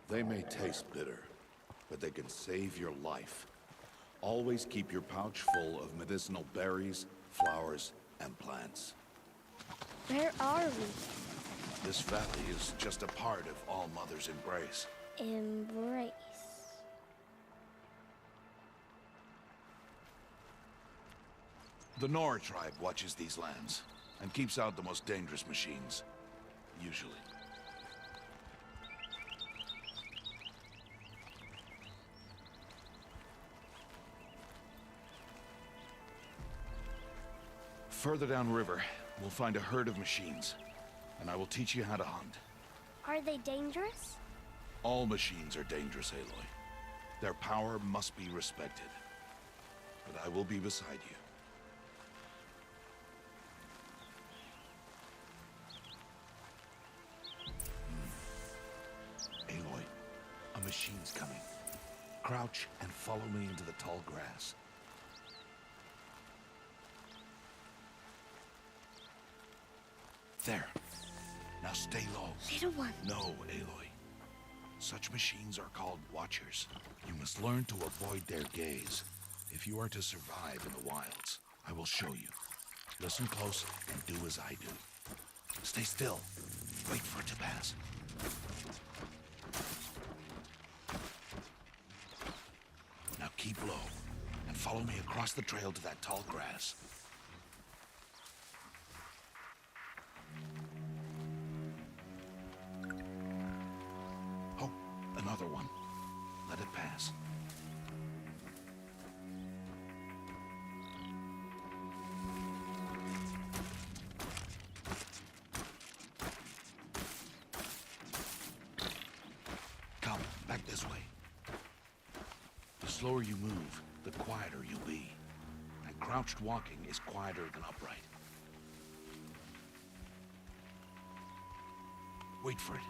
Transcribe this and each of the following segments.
They may taste bitter, but they can save your life. Always keep your pouch full of medicinal berries, flowers, and plants. Where are we? This valley is just a part of All Mother's embrace. Embrace. The Nora tribe watches these lands, and keeps out the most dangerous machines. Usually. Further downriver, we'll find a herd of machines, and I will teach you how to hunt. Are they dangerous? All machines are dangerous, Aloy. Their power must be respected. But I will be beside you. Aloy, a machine's coming. Crouch and follow me into the tall grass. There. Now stay low. Little one. No, Aloy. Such machines are called Watchers. You must learn to avoid their gaze. If you are to survive in the wilds, I will show you. Listen close and do as I do. Stay still. Wait for it to pass. Now keep low and follow me across the trail to that tall grass. Oh, another one. Let it pass. Come, back this way. The slower you move, the quieter you'll be. And crouched walking is quieter than upright. Wait for it.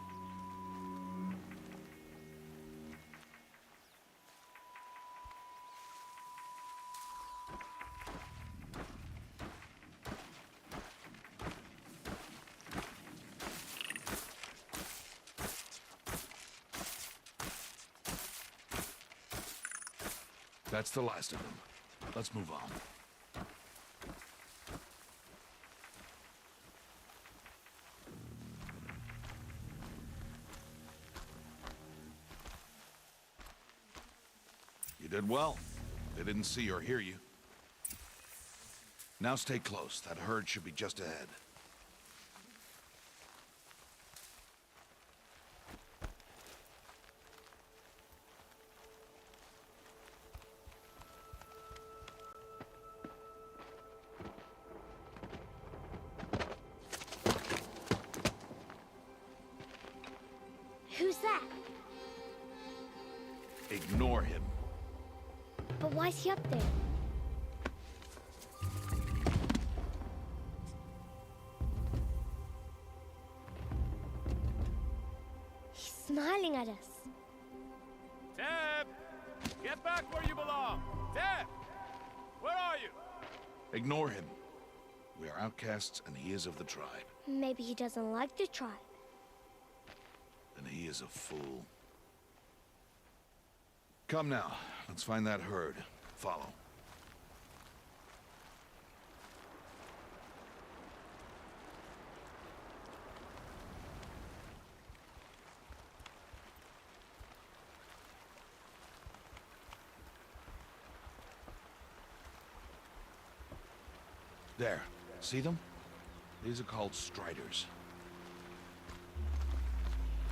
That's the last of them. Let's move on. You did well. They didn't see or hear you. Now stay close. That herd should be just ahead. Who's that? Ignore him. But why's he up there? He's smiling at us. Teb! Get back where you belong! Teb! Where are you? Ignore him. We are outcasts, and he is of the tribe. Maybe he doesn't like the tribe. And he is a fool. Come now, let's find that herd. Follow. There. See them? These are called Striders.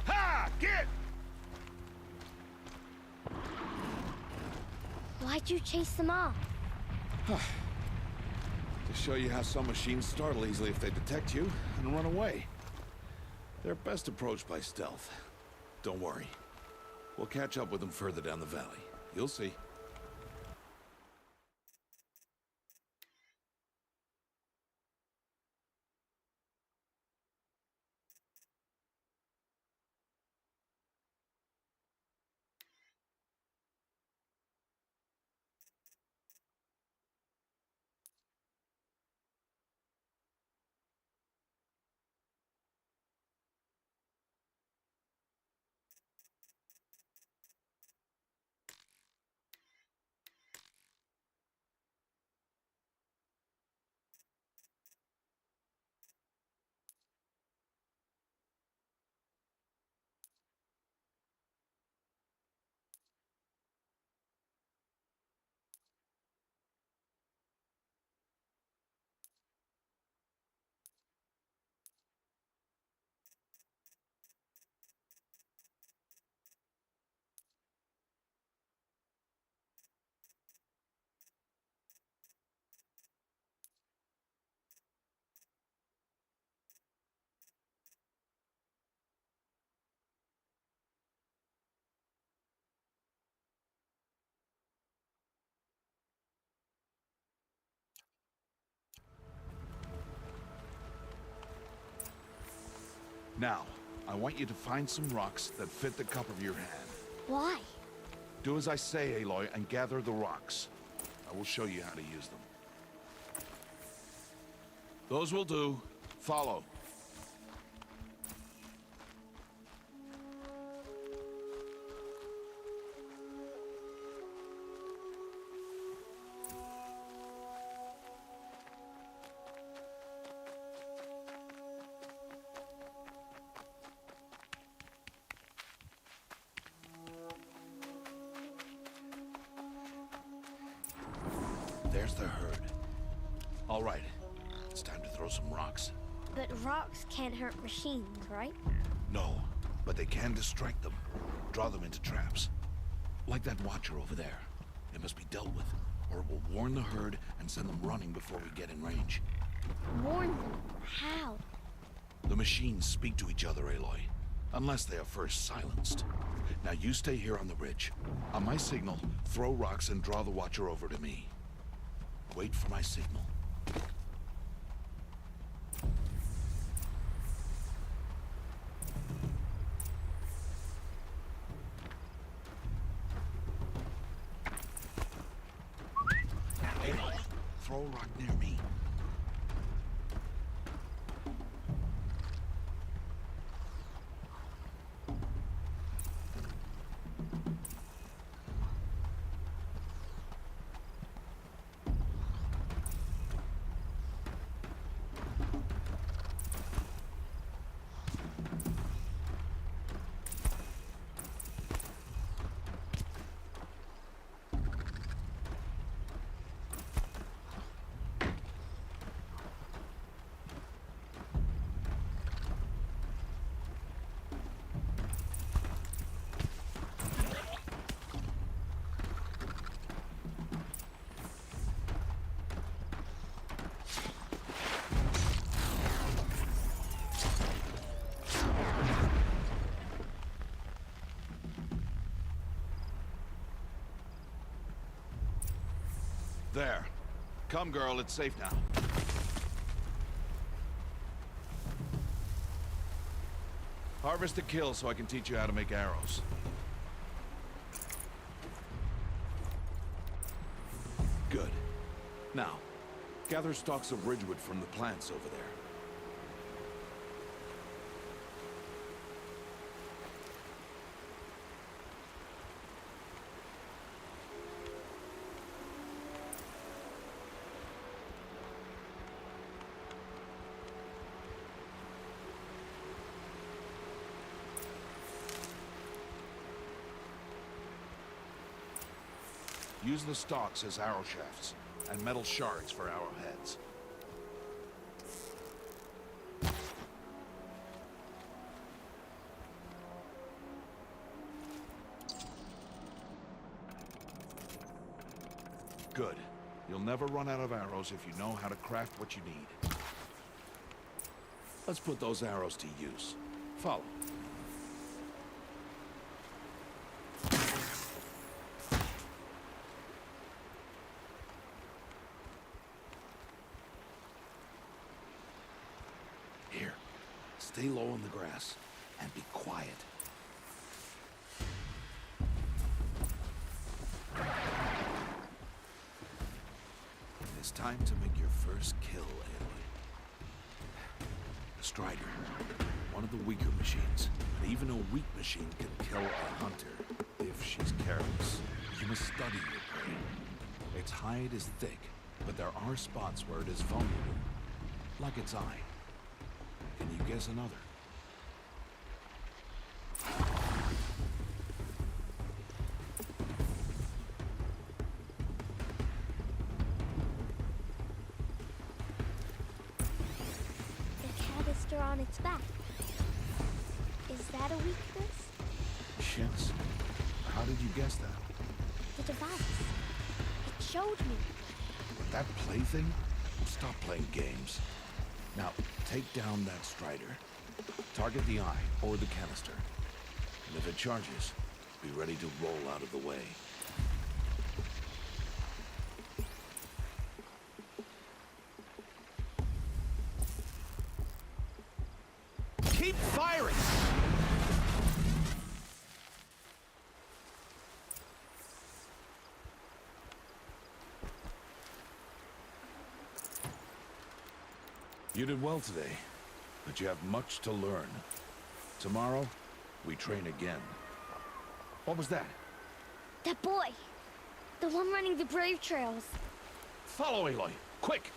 Ha! Get! Why'd you chase them off? To show you how some machines startle easily if they detect you and run away. They're best approached by stealth. Don't worry. We'll catch up with them further down the valley. You'll see. Now, I want you to find some rocks that fit the cup of your hand. Why? Do as I say, Aloy, and gather the rocks. I will show you how to use them. Those will do. Follow. There's the herd. All right, it's time to throw some rocks. But rocks can't hurt machines, right? No, but they can distract them, draw them into traps. Like that watcher over there. It must be dealt with, or it will warn the herd and send them running before we get in range. Warn them. How? The machines speak to each other, Aloy, unless they are first silenced. Now you stay here on the ridge. On my signal, throw rocks and draw the watcher over to me. Wait for my signal. Aloy, throw a rock near me. There. Come, girl, it's safe now. Harvest a kill so I can teach you how to make arrows. Good. Now, gather stalks of ridgewood from the plants over there. Use the stalks as arrow shafts, and metal shards for arrowheads. Good. You'll never run out of arrows if you know how to craft what you need. Let's put those arrows to use. Follow. Here, stay low on the grass and be quiet. It's time to make your first kill, Aloy. The Strider, one of the weaker machines, but even a weak machine can kill a hunter if she's careless. You must study your prey. Its hide is thick, but there are spots where it is vulnerable, like its eye. Can you guess another? The canister on its back. Is that a weakness? Yes. How did you guess that? The device. It showed me. That plaything? Stop playing games. Now, take down that Strider. Target the eye or the canister. And if it charges, be ready to roll out of the way. Keep firing! You did well today, but you have much to learn. Tomorrow, we train again. What was that? That boy! The one running the brave trails. Follow Aloy, quick!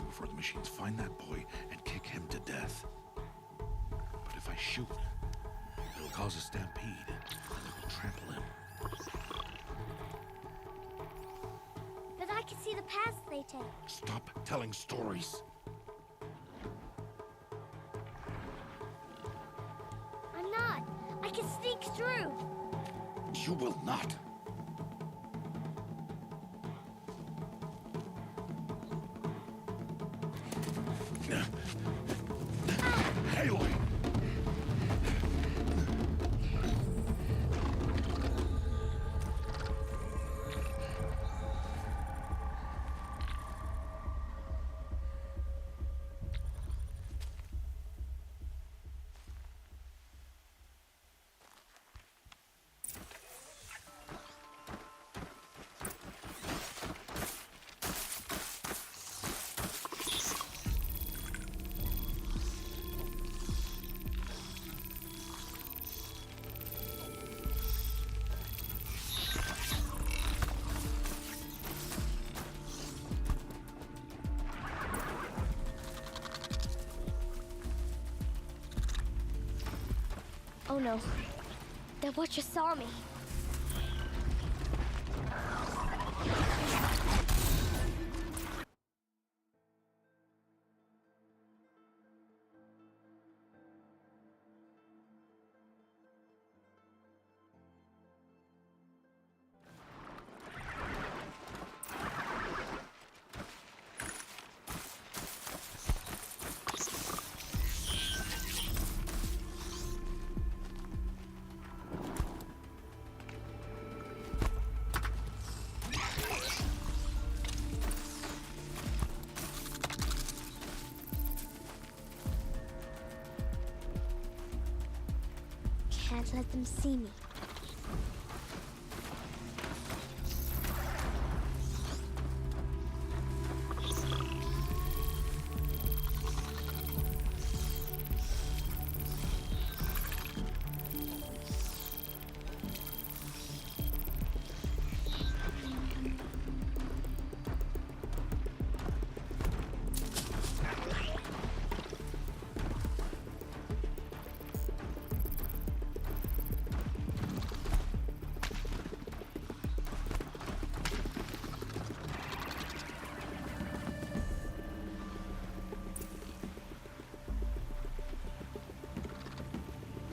Before the machines find that boy and kick him to death. But if I shoot, it'll cause a stampede, and they will trample him. But I can see the paths they take. Stop telling stories. I'm not. I can sneak through. You will not. Aloy! Oh no. That Watcher saw me. Can't let them see me.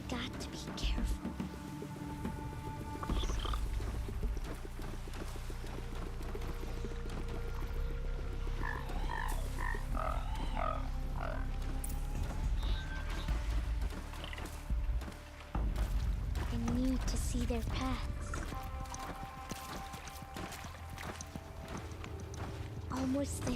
Got to be careful. I need to see their paths. Almost there.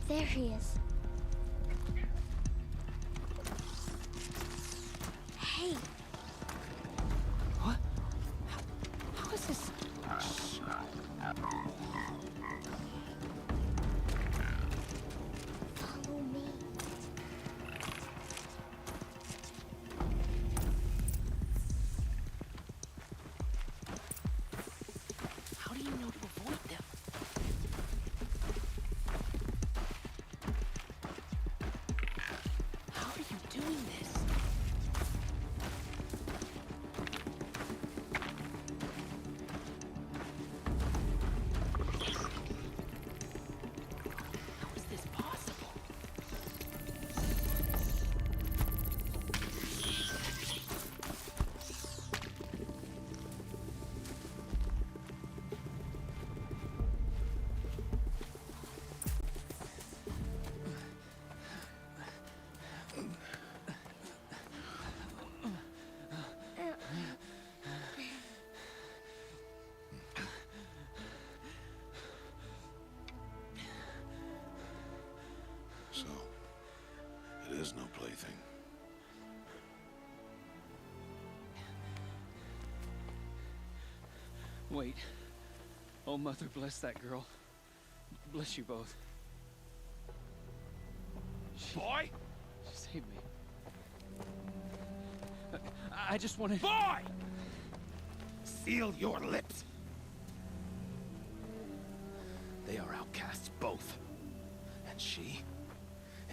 There he is. Hey, What? How is this? follow me. How do you know to avoid them? How are you doing this? How is this possible? So, it is no plaything. Wait. Oh, Mother, bless that girl. Bless you both. Boy! She saved me. I just wanted... Boy! Seal your lips. They are outcasts, both. And she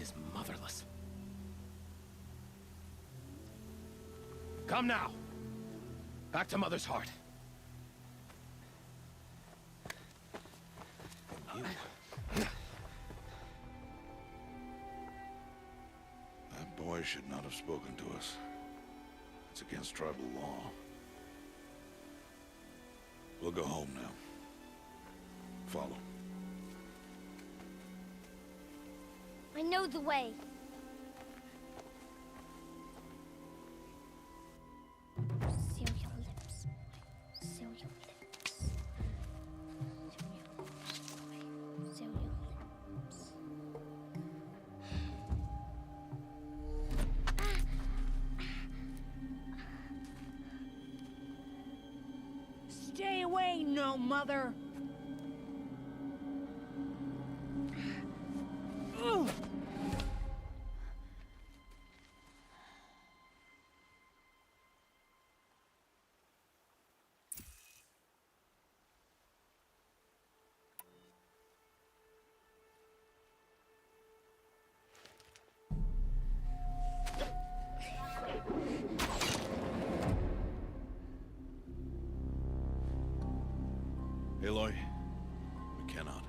is motherless. Come now. Back to Mother's heart. And you... That boy should not have spoken to us. It's against tribal law. We'll go home now. Follow. I know the way. Seal your lips. Seal your lips. Seal your lips. Stay away, no mother. Ugh. Aloy, we cannot.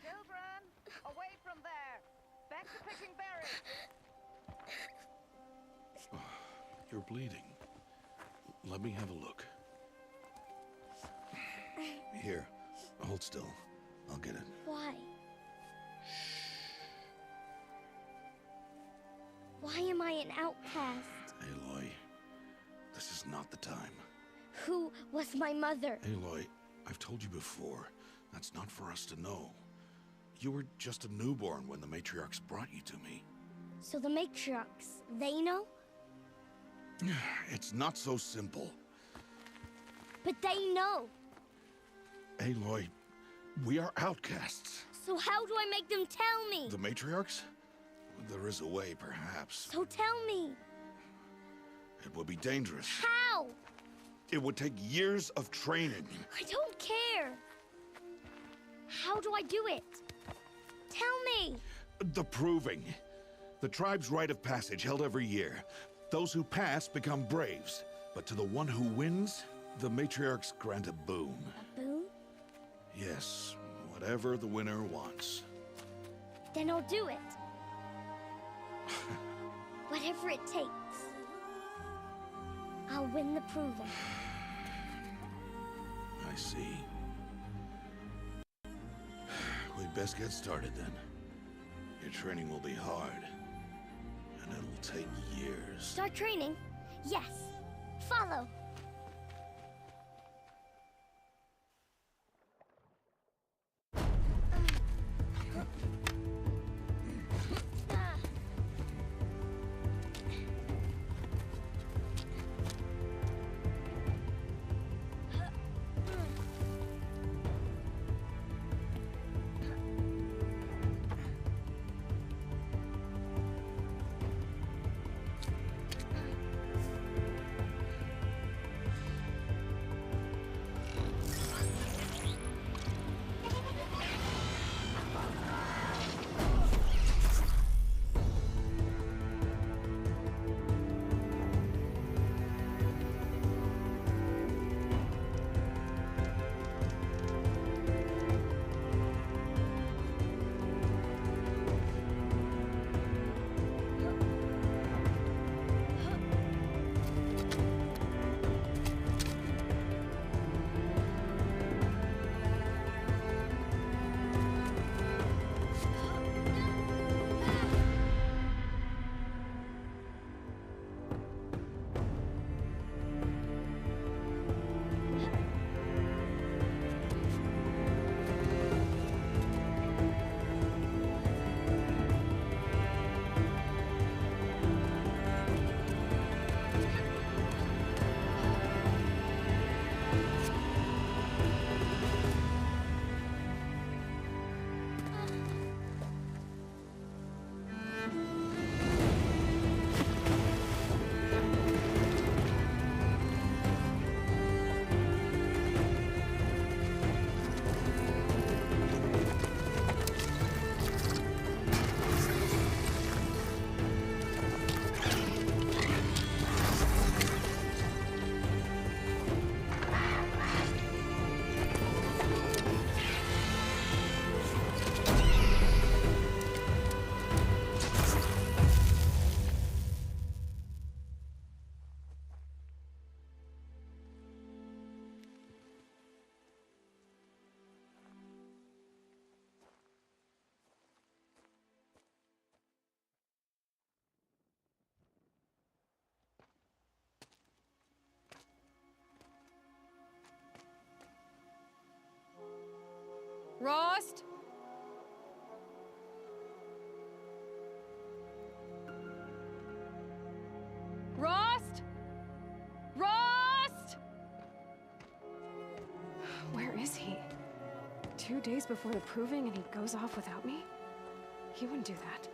Children, away from there. Back to picking berries. You're bleeding. Let me have a look. Here, hold still. I'll get it. Why? Why am I an outcast? Aloy, this is not the time. Who was my mother? Aloy, I've told you before, that's not for us to know. You were just a newborn when the matriarchs brought you to me. So the matriarchs, they know? It's not so simple. But they know. Aloy, we are outcasts. So how do I make them tell me? The matriarchs? There is a way, perhaps. So tell me. It would be dangerous. How? It would take years of training. I don't care. How do I do it? Tell me. The proving. The tribe's rite of passage held every year. Those who pass become braves. But to the one who wins, the matriarchs grant a boon. A boon? Yes, whatever the winner wants. Then I'll do it. Whatever it takes. I'll win the proving. I see. We'd best get started then. Your training will be hard. And it'll take years. Start training? Yes. Follow. 2 days before the proving and he goes off without me? He wouldn't do that.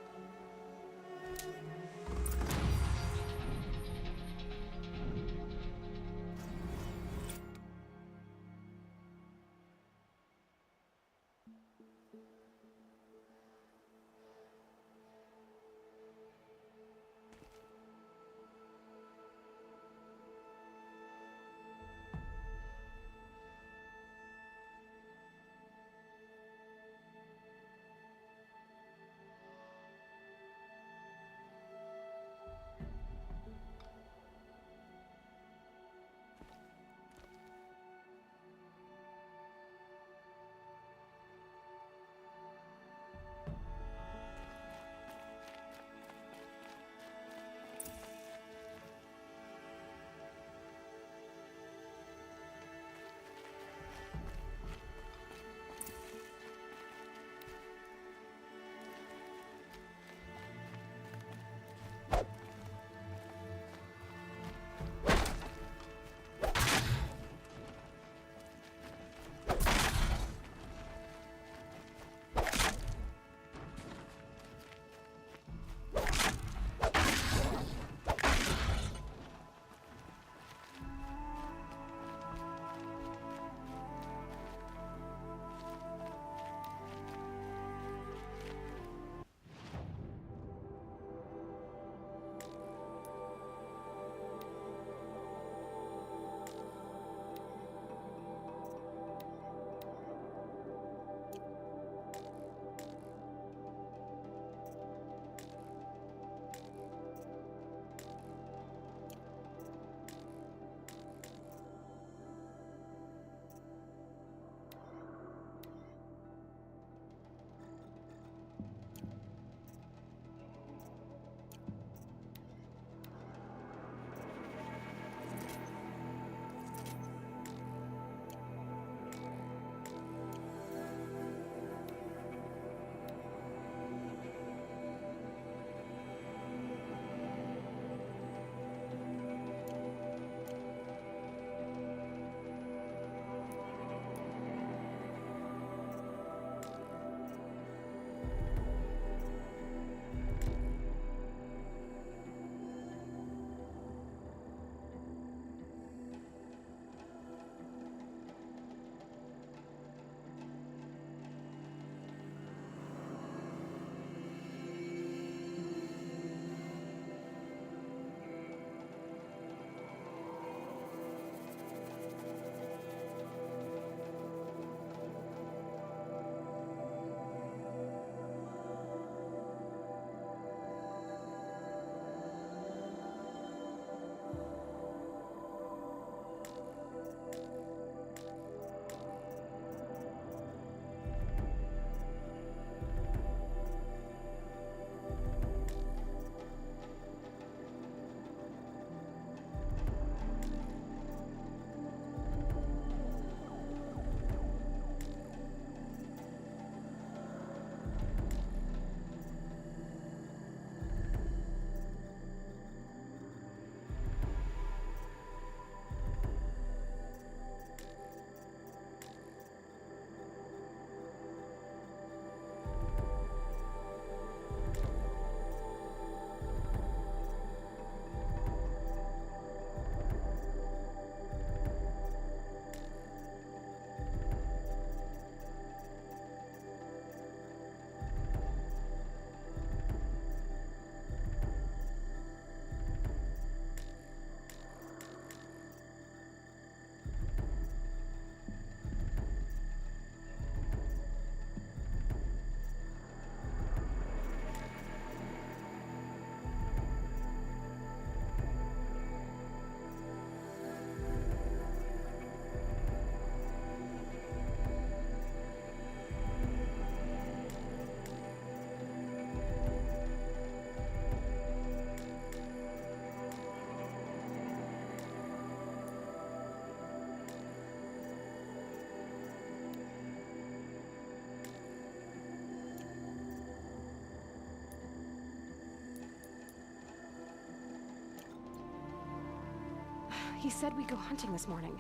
He said we go hunting this morning.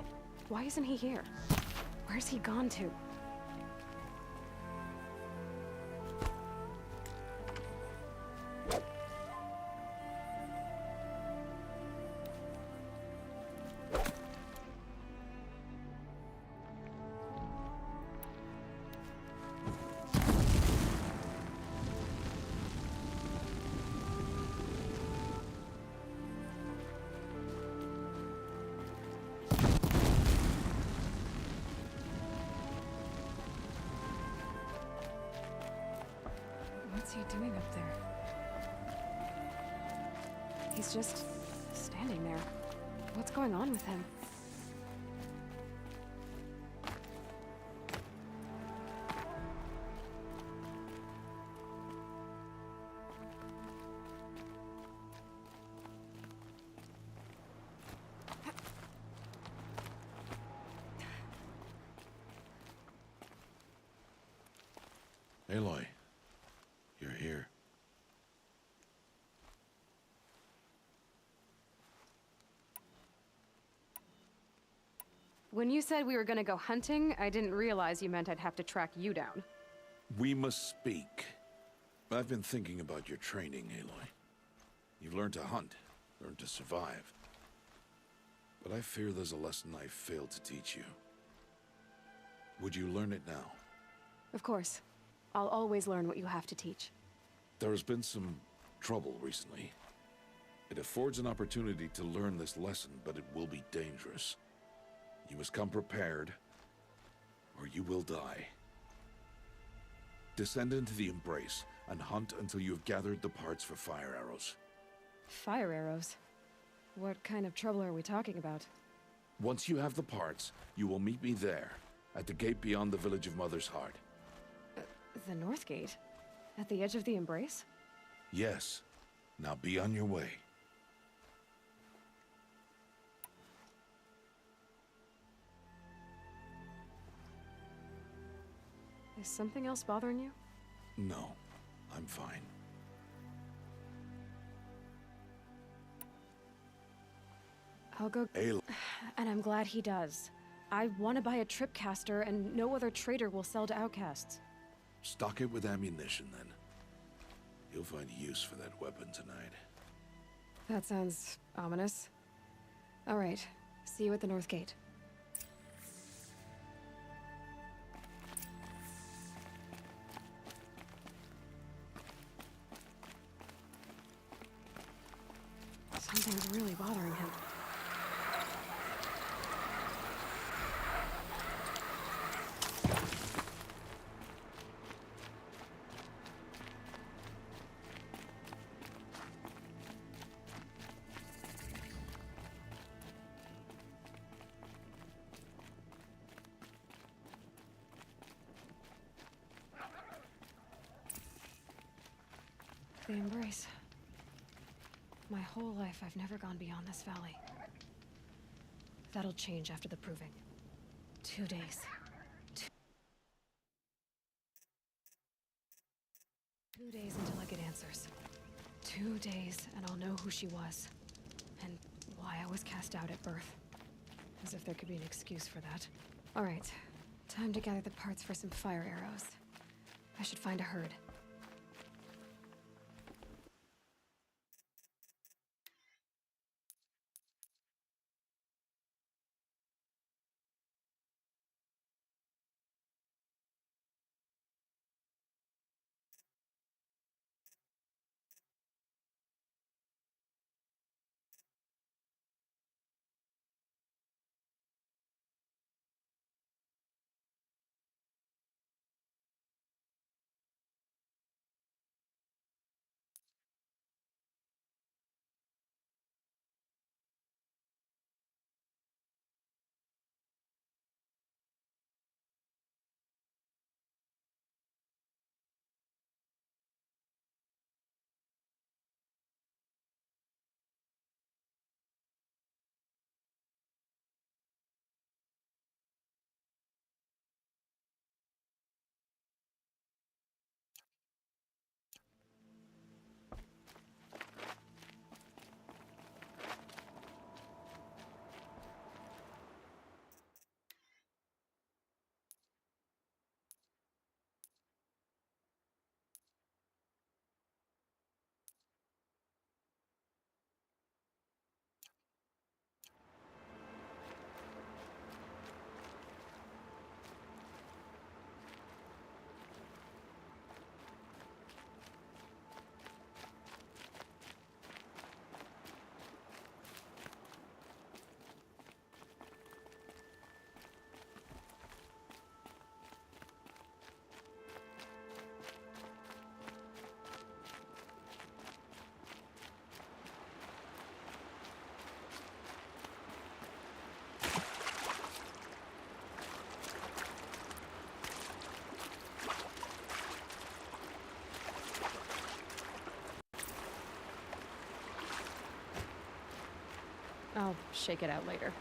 Why isn't he here? Where's he gone to? He's just standing there. What's going on with him? Aloy, you're here. When you said we were gonna go hunting, I didn't realize you meant I'd have to track you down. We must speak. I've been thinking about your training, Aloy. You've learned to hunt, learned to survive. But I fear there's a lesson I failed to teach you. Would you learn it now? Of course. I'll always learn what you have to teach. There has been some trouble recently. It affords an opportunity to learn this lesson, but it will be dangerous. You must come prepared, or you will die. Descend into the Embrace, and hunt until you have gathered the parts for fire arrows. Fire arrows? What kind of trouble are we talking about? Once you have the parts, you will meet me there, at the gate beyond the village of Mother's Heart. The North Gate? At the edge of the Embrace? Yes. Now be on your way. Is something else bothering you? No, I'm fine. I'll go... Aloy. And I'm glad he does. I want to buy a tripcaster, and no other trader will sell to outcasts. Stock it with ammunition, then. You'll find use for that weapon tonight. That sounds ominous. All right. See you at the North Gate. Something's really bothering him. The Embrace. My whole life, I've never gone beyond this valley. That'll change after the proving. 2 days. 2 days until I get answers. 2 days, and I'll know who she was. And why I was cast out at birth. As if there could be an excuse for that. All right. Time to gather the parts for some fire arrows. I should find a herd. I'll shake it out later.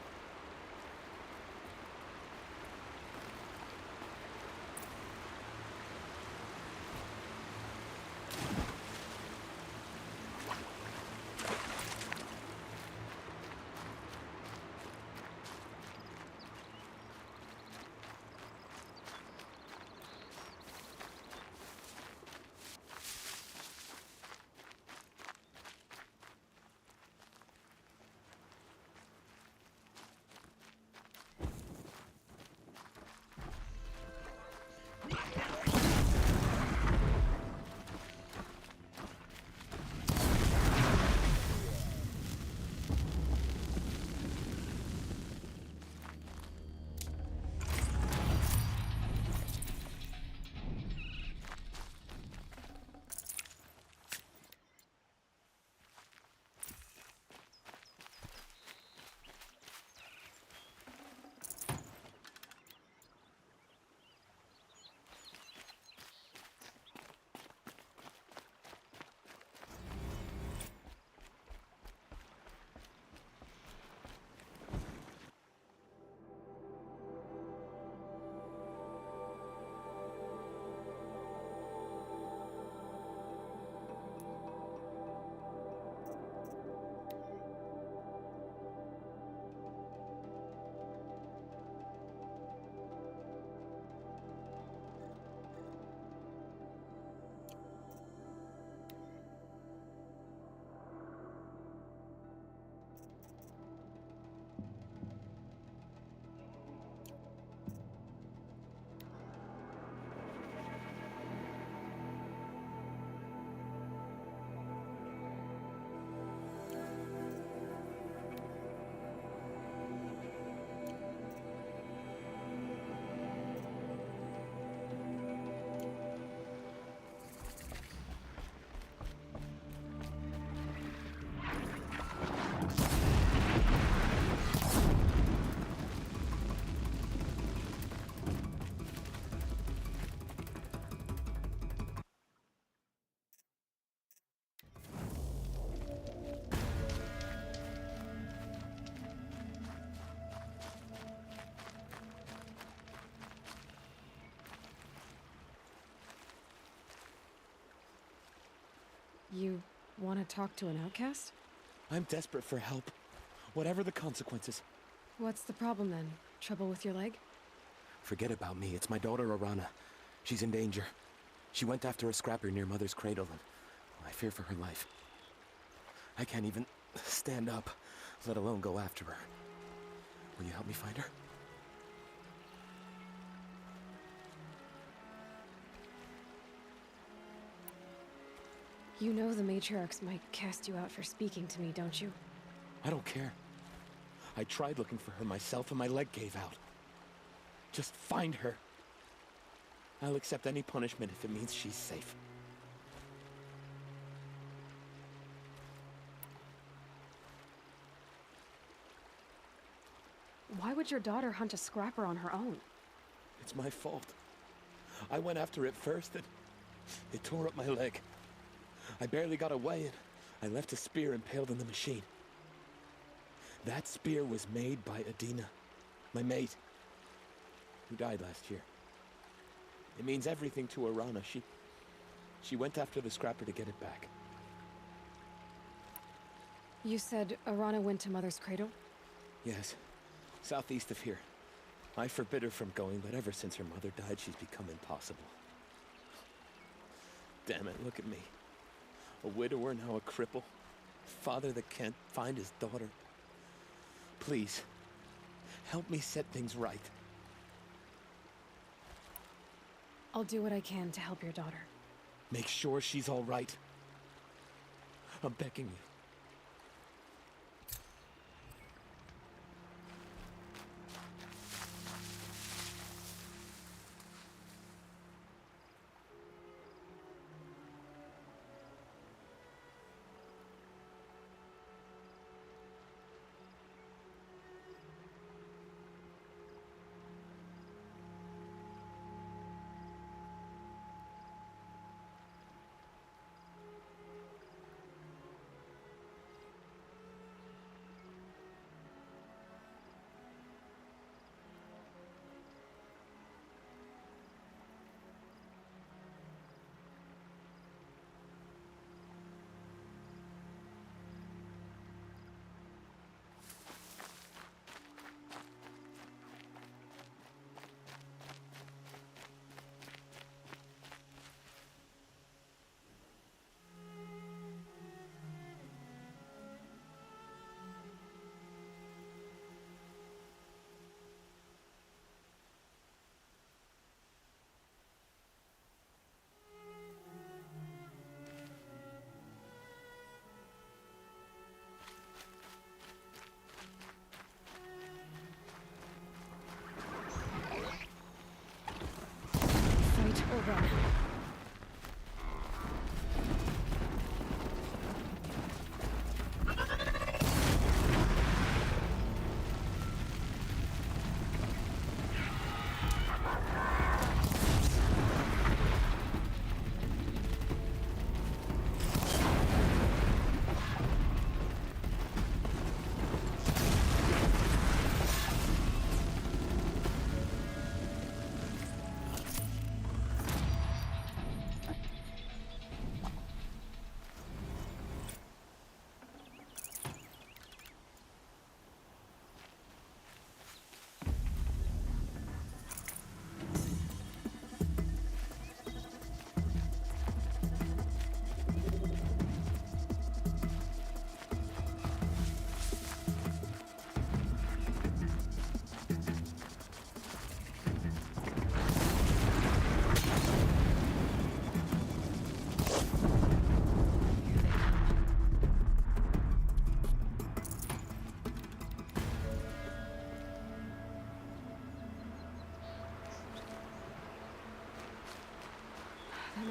You want to talk to an outcast? I'm desperate for help. Whatever the consequences. What's the problem then? Trouble with your leg? Forget about me. It's my daughter, Arana. She's in danger. She went after a scrapper near Mother's cradle, and I fear for her life. I can't even stand up, let alone go after her. Will you help me find her? You know the matriarchs might cast you out for speaking to me, don't you? I don't care. I tried looking for her myself and my leg gave out. Just find her. I'll accept any punishment if it means she's safe. Why would your daughter hunt a scrapper on her own? It's my fault. I went after it first and it tore up my leg. I barely got away and I left a spear impaled in the machine. That spear was made by Adina, my mate, who died last year. It means everything to Arana. She went after the scrapper to get it back. You said Arana went to Mother's cradle? Yes, southeast of here. I forbid her from going, but ever since her mother died, she's become impossible. Damn it, look at me. A widower, now a cripple. A father that can't find his daughter. Please, help me set things right. I'll do what I can to help your daughter. Make sure she's all right. I'm begging you.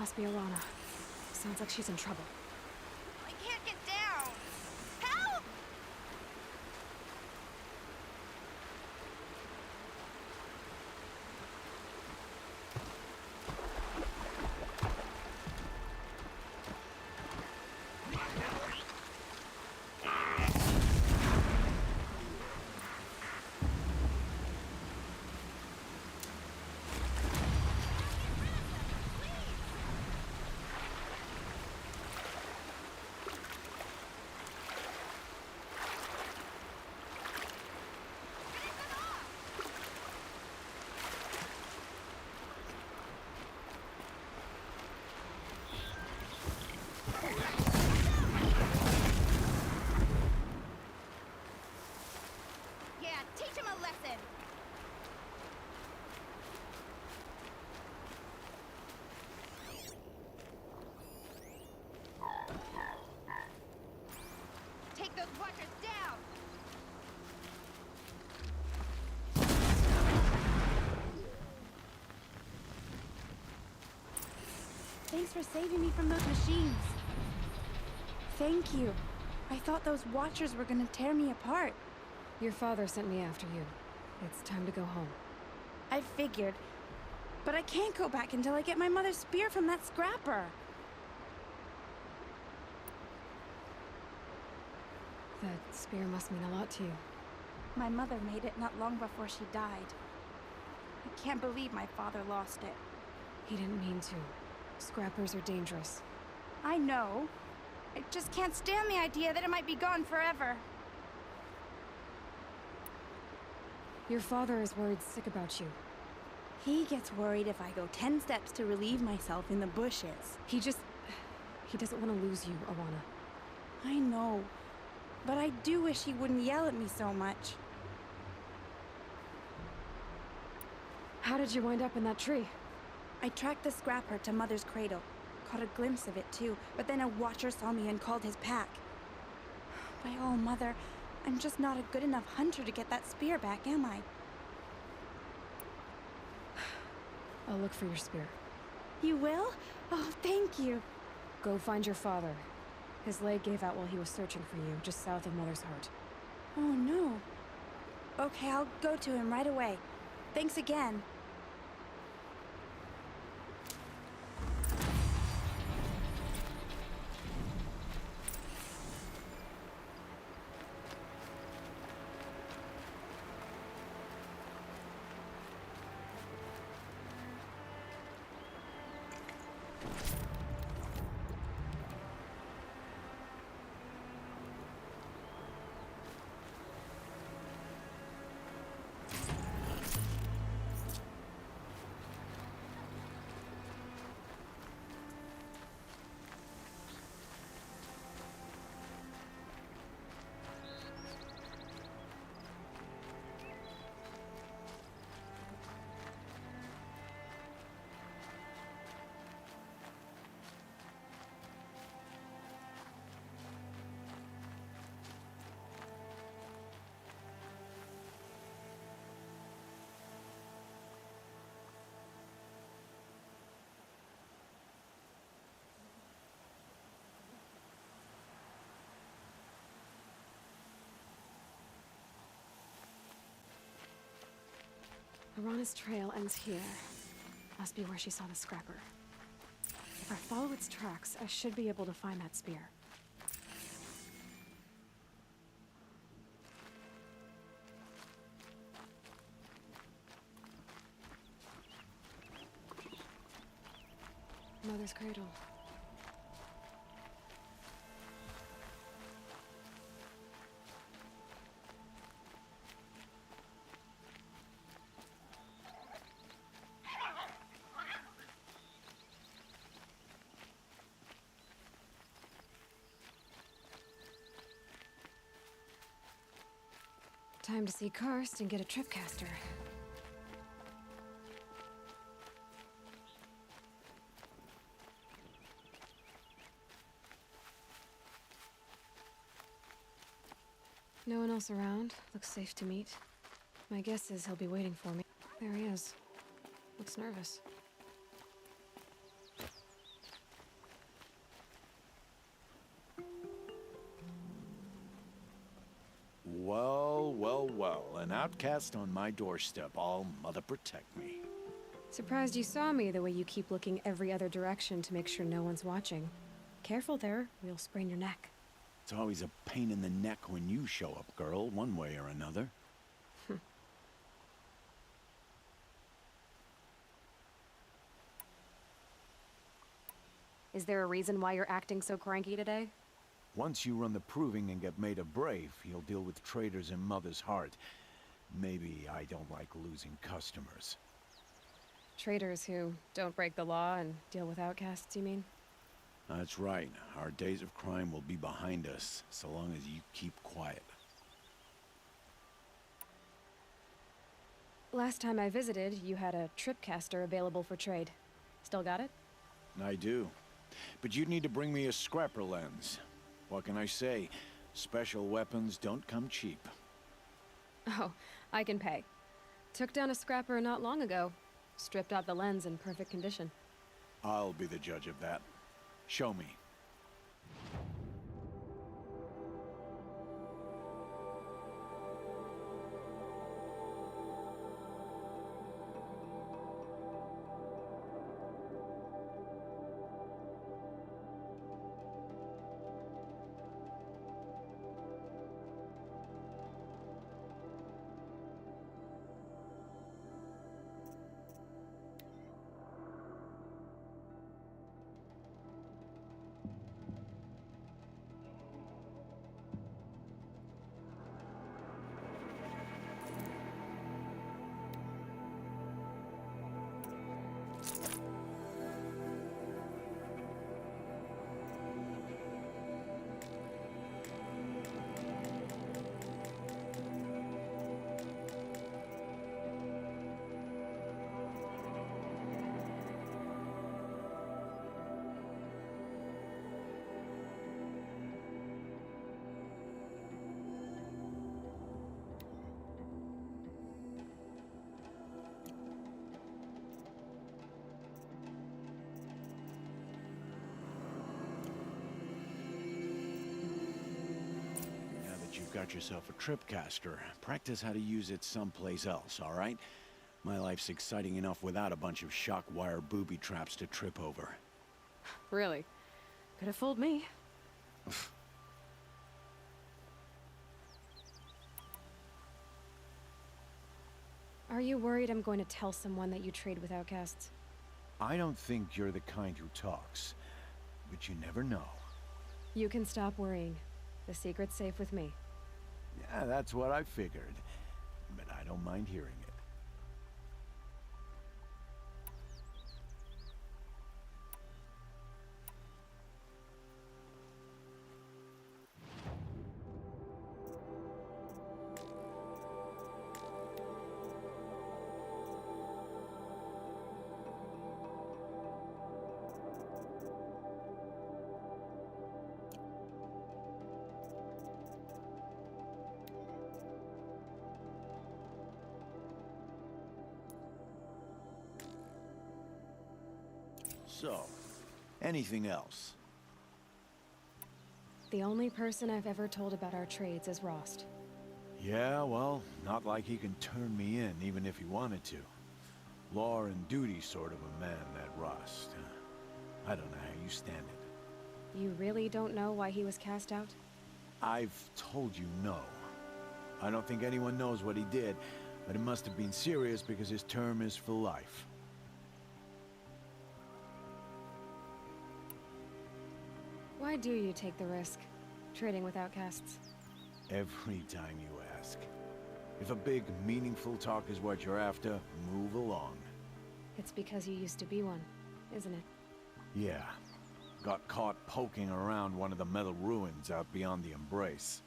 Must be Arana. Sounds like she's in trouble. I can't get down. Help! Yeah, teach him a lesson. Take those watchers down. Thanks for saving me from those machines. Thank you. I thought those watchers were gonna tear me apart. Your father sent me after you. It's time to go home. I figured. But I can't go back until I get my mother's spear from that scrapper. That spear must mean a lot to you. My mother made it not long before she died. I can't believe my father lost it. He didn't mean to. Scrappers are dangerous. I know. I just can't stand the idea that it might be gone forever. Your father is worried sick about you. He gets worried if I go 10 steps to relieve myself in the bushes. He doesn't want to lose you, Arana. I know. But I do wish he wouldn't yell at me so much. How did you wind up in that tree? I tracked the scrapper to Mother's cradle. Caught a glimpse of it too, but then a watcher saw me and called his pack. By all, Mother, I'm just not a good enough hunter to get that spear back, am I? I'll look for your spear. You will? Oh, thank you. Go find your father. His leg gave out while he was searching for you, just south of Mother's Heart. Oh, no. Okay, I'll go to him right away. Thanks again. Arana's trail ends here. Must be where she saw the scrapper. If I follow its tracks, I should be able to find that spear. Mother's cradle. Time to see Karst and get a tripcaster. No one else around. Looks safe to meet. My guess is he'll be waiting for me. There he is. Looks nervous. Well, well, an outcast on my doorstep. All mother protect me. Surprised you saw me the way you keep looking every other direction to make sure no one's watching. Careful there, you'll sprain your neck. It's always a pain in the neck when you show up, girl, one way or another. Is there a reason why you're acting so cranky today? Once you run the proving and get made a brave, you'll deal with traitors in Mother's Heart. Maybe I don't like losing customers. Traitors who don't break the law and deal with outcasts, you mean? That's right. Our days of crime will be behind us, so long as you keep quiet. Last time I visited, you had a tripcaster available for trade. Still got it? I do. But you'd need to bring me a scrapper lens. What can I say? Special weapons don't come cheap. Oh, I can pay. Took down a scrapper not long ago. Stripped out the lens in perfect condition. I'll be the judge of that. Show me. You've got yourself a tripcaster. Practice how to use it someplace else, all right? My life's exciting enough without a bunch of shock wire booby traps to trip over. Really? Could have fooled me. Are you worried I'm going to tell someone that you trade with outcasts? I don't think you're the kind who talks, but you never know. You can stop worrying. The secret's safe with me. Yeah, that's what I figured. But I don't mind hearing it. So, anything else? The only person I've ever told about our trades is Rost. Yeah, well, not like he can turn me in, even if he wanted to. Law and duty sort of a man, that Rost. I don't know how you stand it. You really don't know why he was cast out? I've told you no. I don't think anyone knows what he did, but it must have been serious because his term is for life. Why do you take the risk, trading with outcasts? Every time you ask. If a big, meaningful talk is what you're after, move along. It's because you used to be one, isn't it? Yeah. Got caught poking around one of the metal ruins out beyond the Embrace.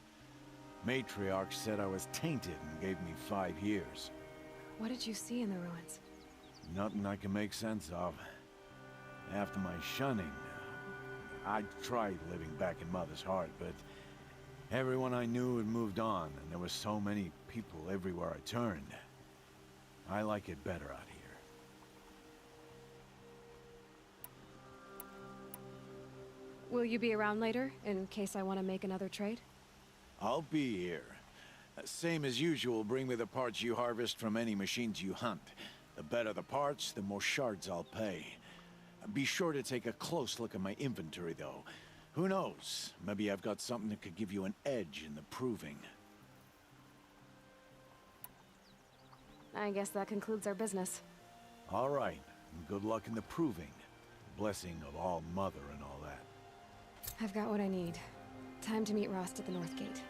Matriarch said I was tainted and gave me 5 years. What did you see in the ruins? Nothing I can make sense of. After my shunning, I tried living back in Mother's Heart, but everyone I knew had moved on, and there were so many people everywhere I turned. I like it better out here. Will you be around later, in case I want to make another trade? I'll be here. Same as usual, bring me the parts you harvest from any machines you hunt. The better the parts, the more shards I'll pay. Be sure to take a close look at my inventory, though. Who knows? Maybe I've got something that could give you an edge in the proving. I guess that concludes our business. All right. Good luck in the proving. Blessing of All Mother and all that. I've got what I need. Time to meet Rost at the North Gate.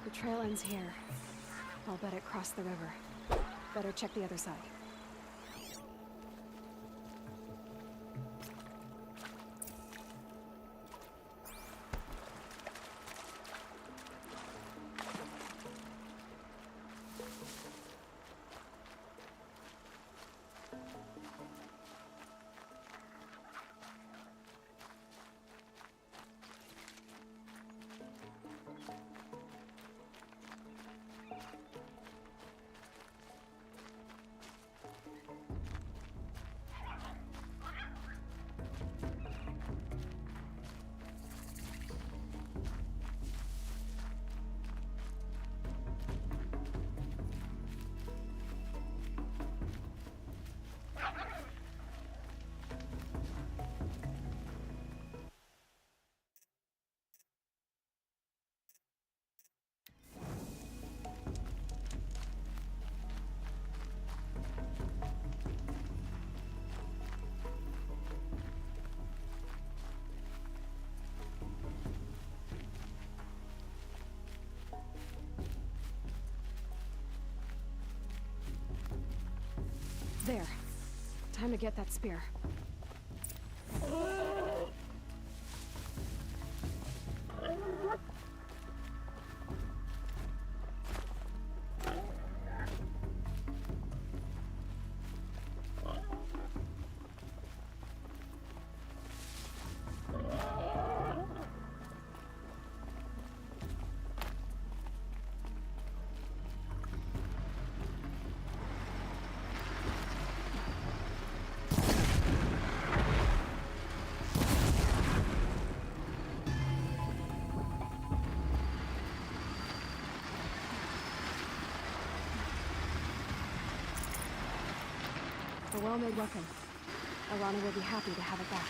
The trail ends here. I'll bet it crossed the river. Better check the other side. There. Time to get that spear. A well-made weapon. Arana will be happy to have it back.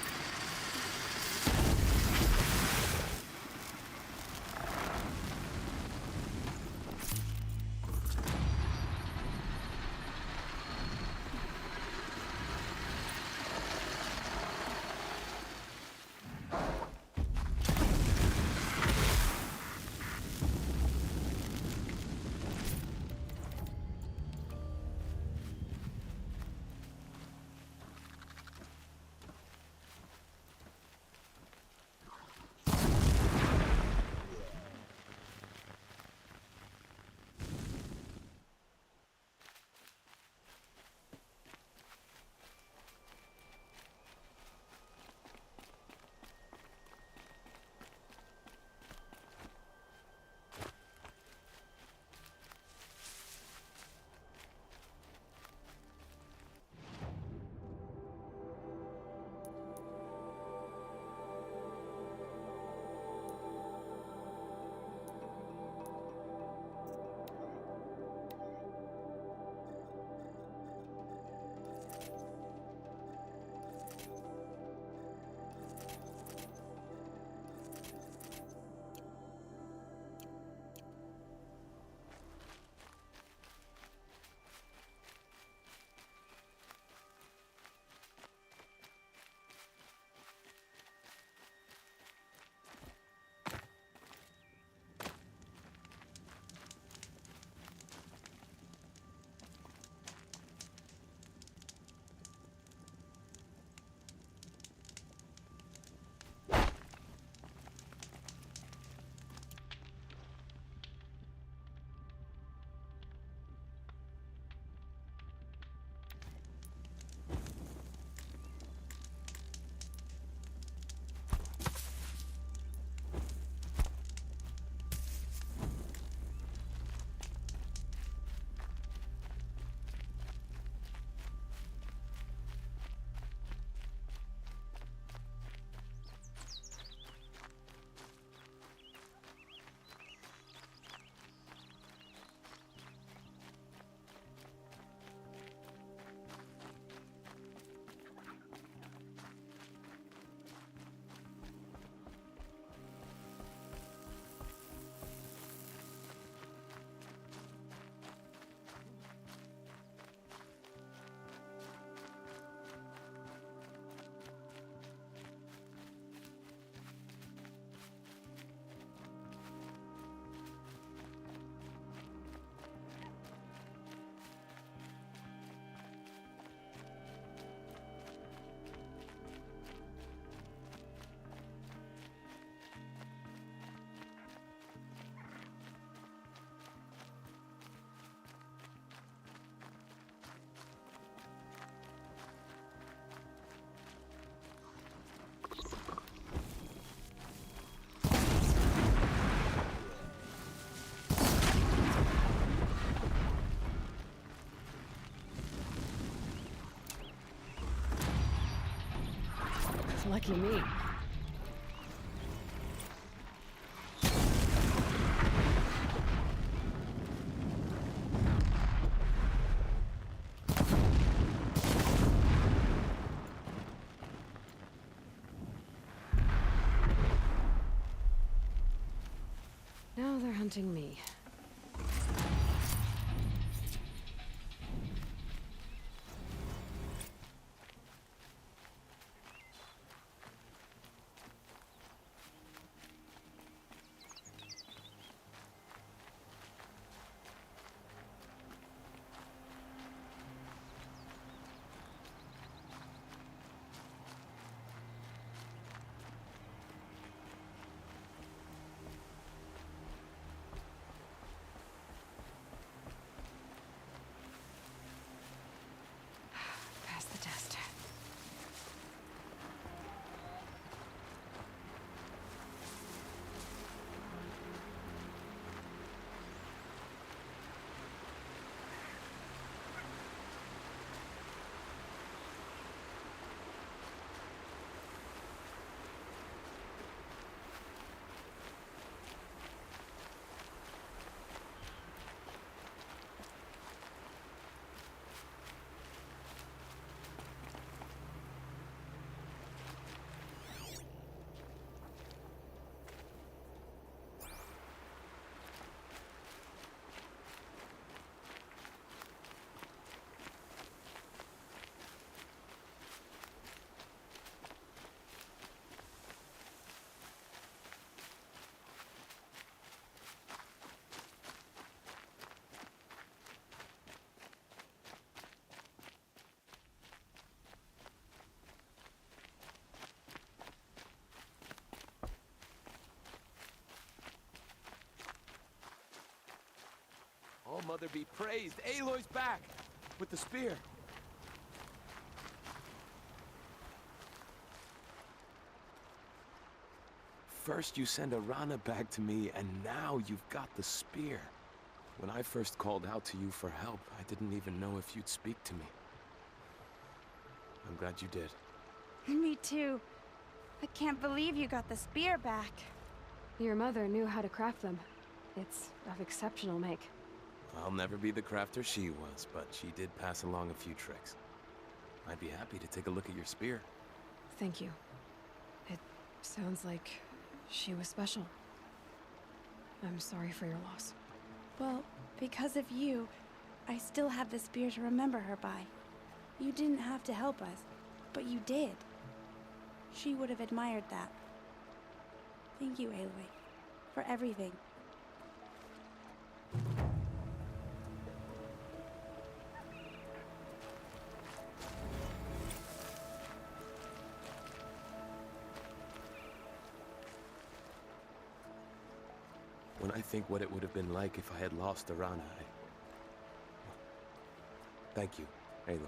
Lucky me. Now they're hunting me. Mother be praised. Aloy's back! With the spear. First you send Arana back to me, and now you've got the spear. When I first called out to you for help, I didn't even know if you'd speak to me. I'm glad you did. Me too. I can't believe you got the spear back. Your mother knew how to craft them. It's of exceptional make. I'll never be the crafter she was, but she did pass along a few tricks. I'd be happy to take a look at your spear. Thank you. It sounds like she was special. I'm sorry for your loss. Well, because of you, I still have the spear to remember her by. You didn't have to help us, but you did. She would have admired that. Thank you, Aloy, for everything. When I think what it would have been like if I had lost Arana, Thank you, Aloy.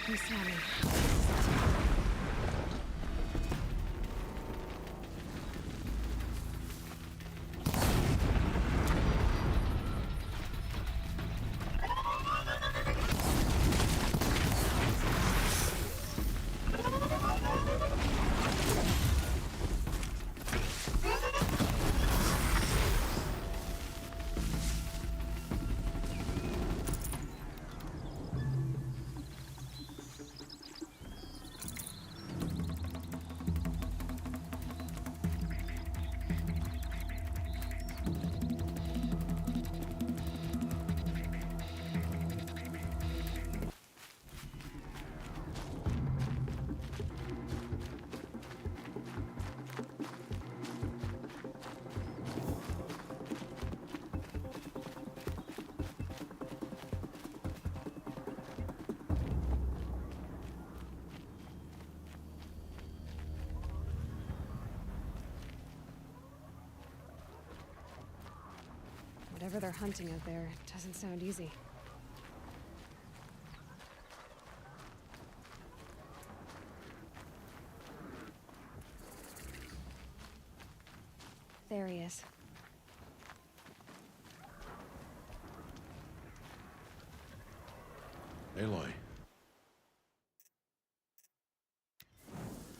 You saw me. Whatever they're hunting out there doesn't sound easy. There he is. Aloy.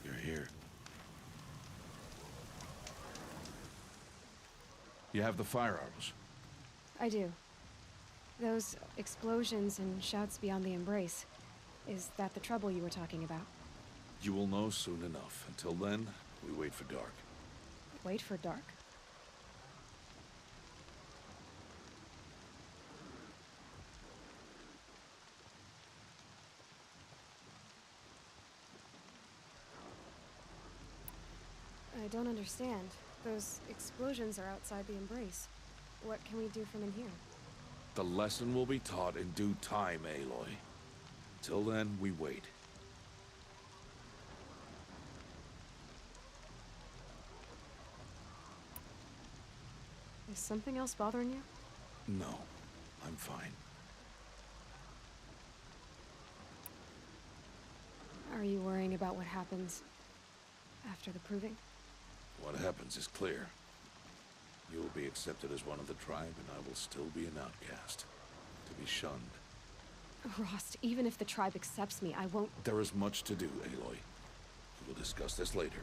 You're here. You have the fire arrows. I do. Those explosions and shouts beyond the embrace. Is that the trouble you were talking about? You will know soon enough. Until then, we wait for dark. Wait for dark? I don't understand. Those explosions are outside the embrace. What can we do from in here? The lesson will be taught in due time, Aloy. Till then, we wait. Is something else bothering you? No, I'm fine. Are you worrying about what happens after the proving? What happens is clear. You will be accepted as one of the tribe, and I will still be an outcast. To be shunned. Rost, even if the tribe accepts me, I won't... There is much to do, Aloy. We will discuss this later.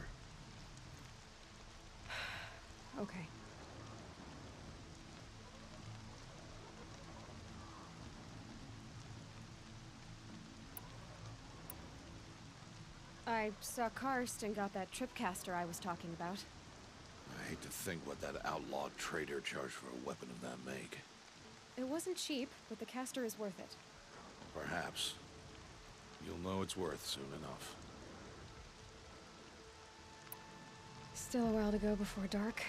Okay. I saw Karst and got that tripcaster I was talking about. I hate to think what that outlawed trader charged for a weapon of that make. It wasn't cheap, but the caster is worth it. Perhaps. You'll know it's worth soon enough. Still a while to go before dark.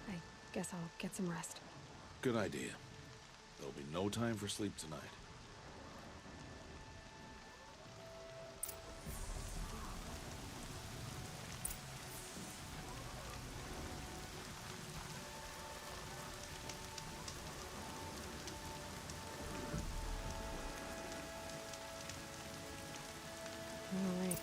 I guess I'll get some rest. Good idea. There'll be no time for sleep tonight. All right.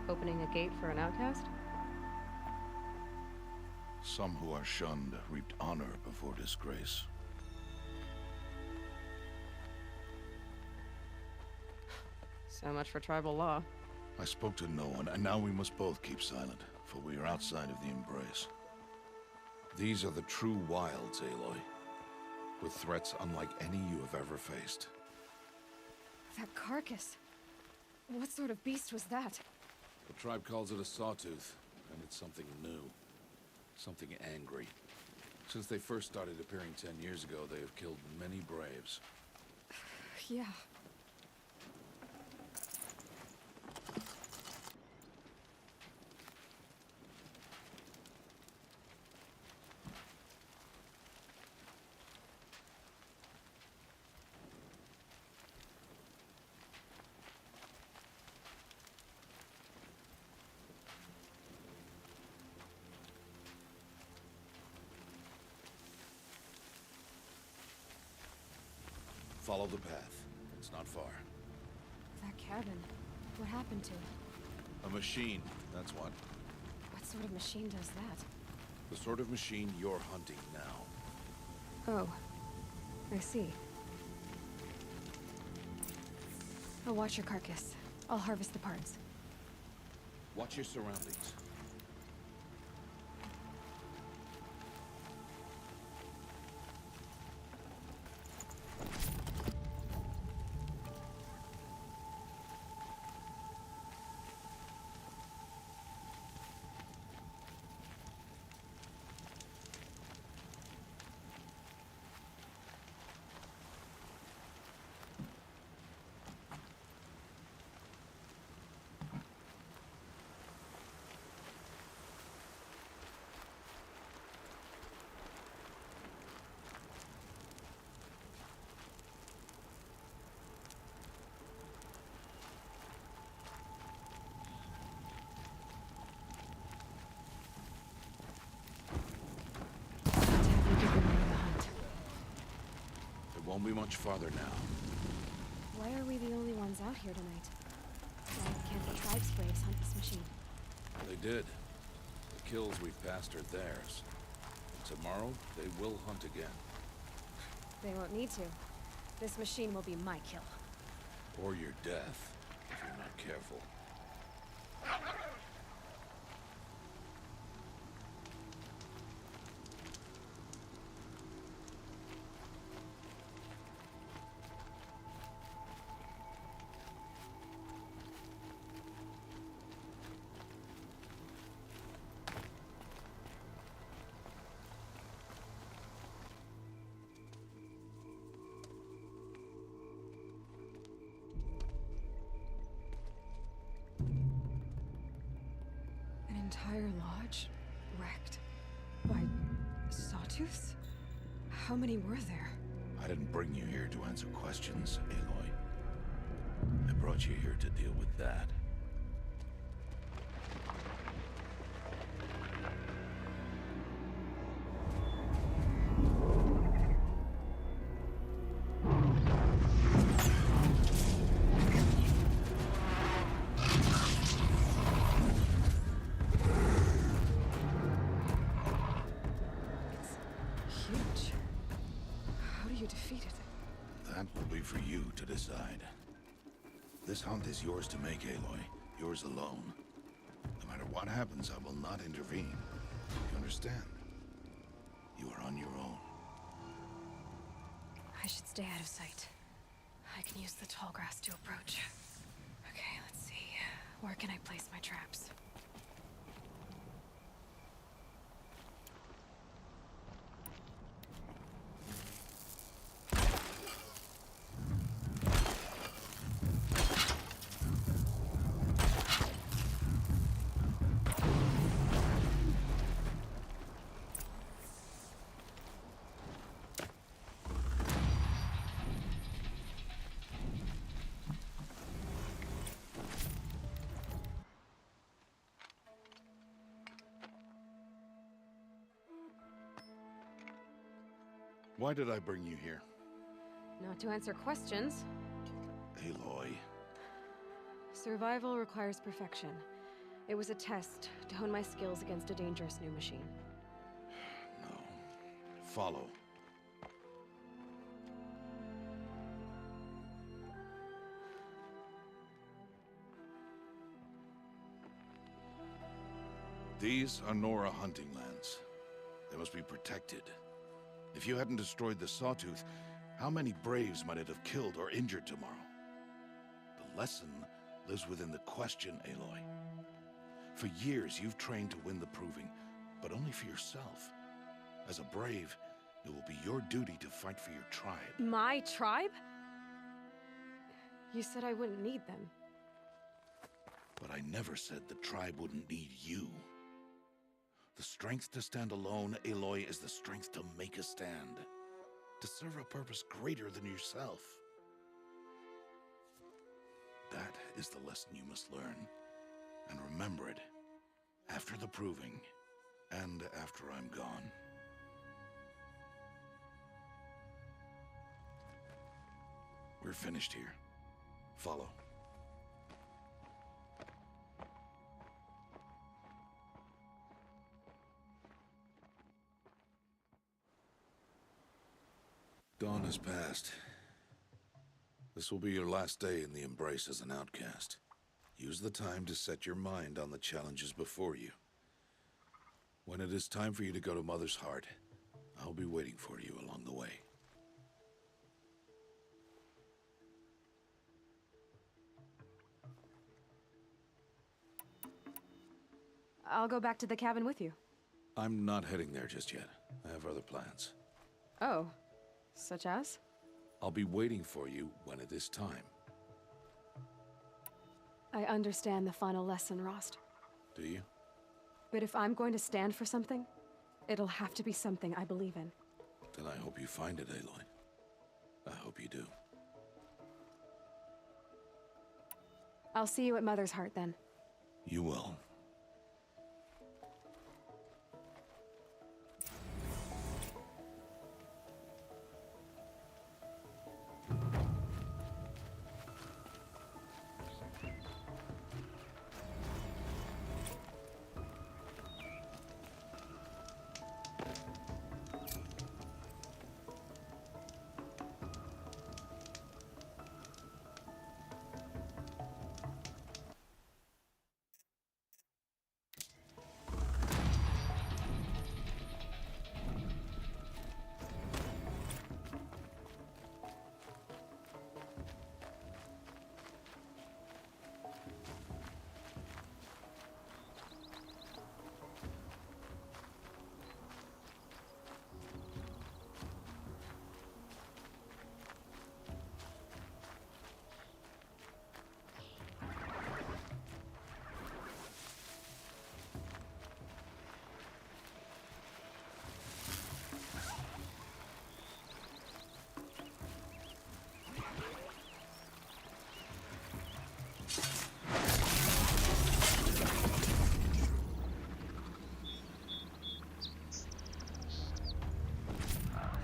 Opening a gate for an outcast? Some who are shunned reaped honor before disgrace. So much for tribal law. I spoke to no one, and now we must both keep silent, for we are outside of the Embrace. These are the true wilds, Aloy, with threats unlike any you have ever faced. That carcass. What sort of beast was that? The tribe calls it a sawtooth, and it's something new. Something angry. Since they first started appearing 10 years ago, they have killed many braves. Yeah. Follow the path. It's not far. That cabin. What happened to it? A machine, that's what. What sort of machine does that? The sort of machine you're hunting now. Oh. I see. I'll watch your carcass. I'll harvest the parts. Watch your surroundings. Won't be much farther now. Why are we the only ones out here tonight? Why can't the tribe's braves hunt this machine? They did. The kills we've passed are theirs. Tomorrow, they will hunt again. They won't need to. This machine will be my kill. Or your death, if you're not careful. Entire lodge wrecked by sawtooths? How many were there? I didn't bring you here to answer questions, Aloy. I brought you here to deal with that. That will be for you to decide. This hunt is yours to make, Aloy. Yours alone. No matter what happens, I will not intervene. You understand? You are on your own. I should stay out of sight. I can use the tall grass to approach. Okay, let's see. Where can I place my traps? Why did I bring you here? Not to answer questions. Aloy. Survival requires perfection. It was a test to hone my skills against a dangerous new machine. No. Follow. These are Nora hunting lands. They must be protected. If you hadn't destroyed the Sawtooth, how many Braves might it have killed or injured tomorrow? The lesson lives within the question, Aloy. For years, you've trained to win the Proving, but only for yourself. As a Brave, it will be your duty to fight for your tribe. My tribe? You said I wouldn't need them. But I never said the tribe wouldn't need you. The strength to stand alone, Aloy, is the strength to make a stand. To serve a purpose greater than yourself. That is the lesson you must learn. And remember it. After the Proving. And after I'm gone. We're finished here. Follow. Dawn has passed. This will be your last day in the Embrace as an outcast. Use the time to set your mind on the challenges before you. When it is time for you to go to Mother's Heart, I'll be waiting for you along the way. I'll go back to the cabin with you. I'm not heading there just yet. I have other plans. Oh. Such as? I'll be waiting for you when it is time. I understand the final lesson, Rost. Do you? But if I'm going to stand for something, it'll have to be something I believe in. Then I hope you find it, Aloy. I hope you do. I'll see you at Mother's Heart, then. You will.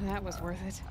That was worth it.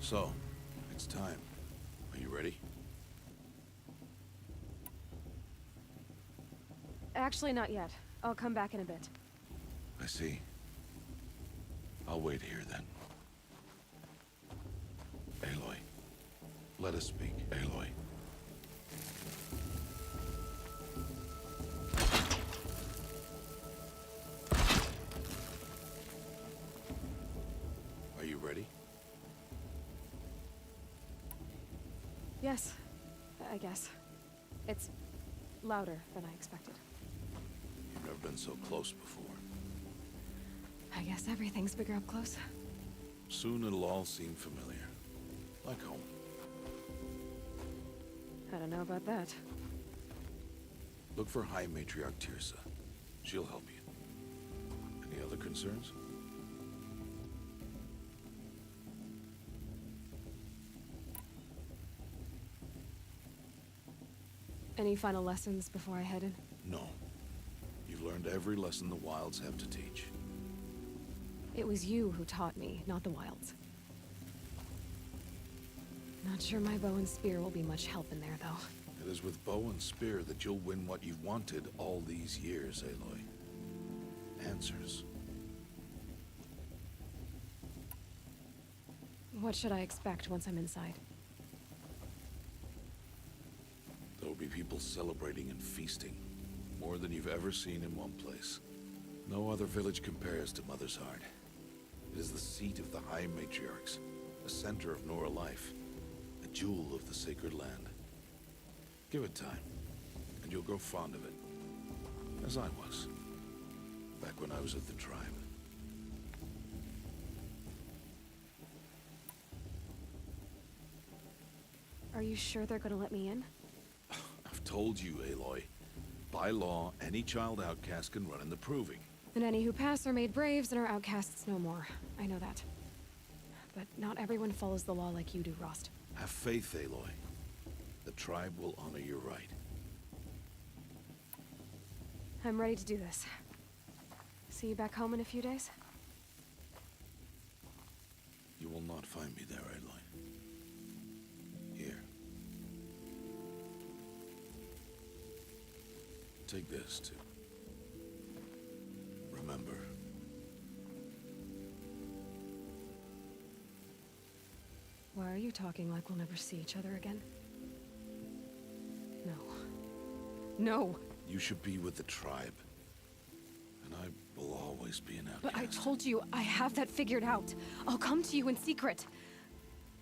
So, it's time. Are you ready? Actually, not yet. I'll come back in a bit. I see. I'll wait here then. Aloy. Let us speak, Aloy. Are you ready? Yes, I guess. It's louder than I expected. You've never been so close before. I guess everything's bigger up close. Soon it'll all seem familiar. Like home. I don't know about that. Look for High Matriarch Tirsa. She'll help you. Any other concerns? Any final lessons before I head in? No. You've learned every lesson the Wilds have to teach. It was you who taught me, not the Wilds. Not sure my bow and spear will be much help in there, though. It is with bow and spear that you'll win what you've wanted all these years, Aloy. Answers. What should I expect once I'm inside? There will be people celebrating and feasting. More than you've ever seen in one place. No other village compares to Mother's Heart. It is the seat of the High Matriarchs, the center of Nora life, a jewel of the sacred land. Give it time, and you'll grow fond of it. As I was, back when I was at the tribe. Are you sure they're gonna let me in? I've told you, Aloy. By law, any child outcast can run in the Proving. And any who pass are made braves and are outcasts no more. I know that. But not everyone follows the law like you do, Rost. Have faith, Aloy. The tribe will honor your right. I'm ready to do this. See you back home in a few days? You will not find me there, Aloy. Here. Take this, too. Remember. Why are you talking like we'll never see each other again? No. No! You should be with the tribe. And I will always be an outcast. But I told you, I have that figured out. I'll come to you in secret.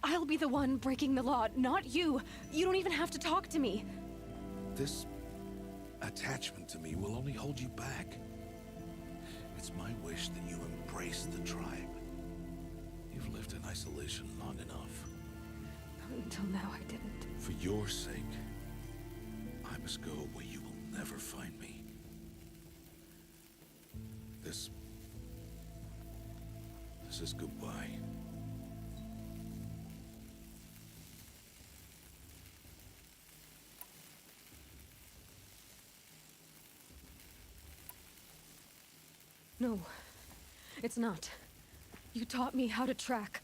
I'll be the one breaking the law, not you. You don't even have to talk to me. This attachment to me will only hold you back. It's my wish that you embrace the tribe. You've lived in isolation long enough. Until now, I didn't. For your sake, I must go where you will never find me. This is goodbye. No, it's not. You taught me how to track.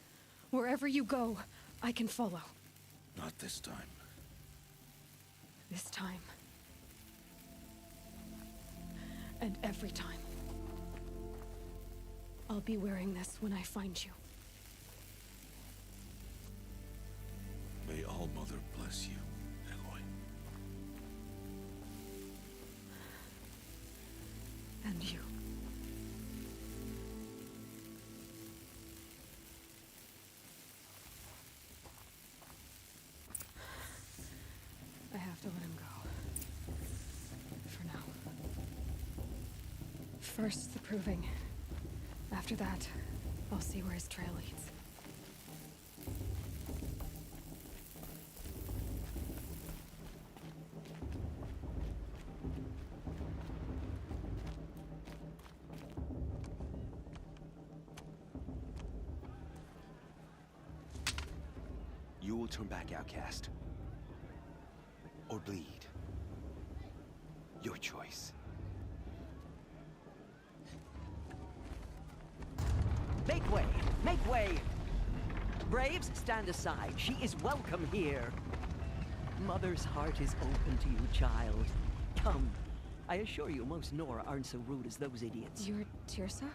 Wherever you go, I can follow. Not this time. This time. And every time. I'll be wearing this when I find you. May All Mother bless you, Aloy. And you. I have to let him go. For now. First, the Proving. After that, I'll see where his trail leads. You will turn back, outcast. Or bleed. Your choice. Make way! Make way! Braves, stand aside. She is welcome here. Mother's heart is open to you, child. Come. I assure you, most Nora aren't so rude as those idiots. You're Tirsa?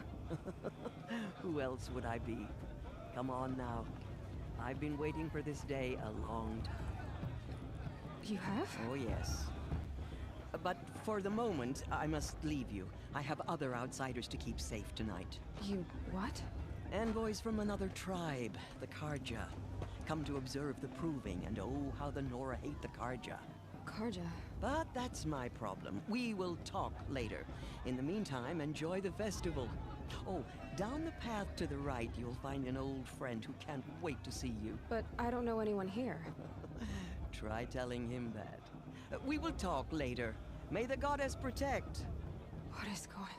Who else would I be? Come on now. I've been waiting for this day a long time. You have? Oh, yes. But for the moment, I must leave you. I have other outsiders to keep safe tonight. You what? Envoys from another tribe, the Karja. Come to observe the proving, and oh, how the Nora hate the Karja. Karja? But that's my problem. We will talk later. In the meantime, enjoy the festival. Oh, down the path to the right, you'll find an old friend who can't wait to see you. But I don't know anyone here. Try telling him that. We will talk later. May the goddess protect. What is going on?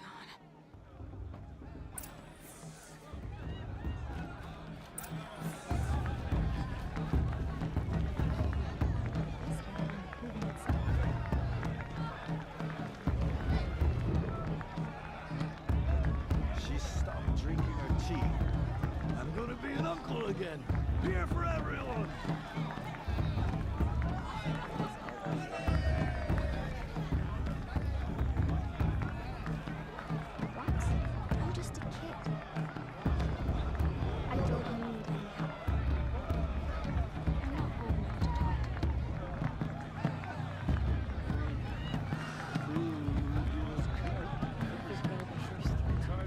She stopped drinking her tea. I'm gonna be an uncle again. Beer for everyone! What? I'm just a kid. I don't need any help. I'm not old enough to talk to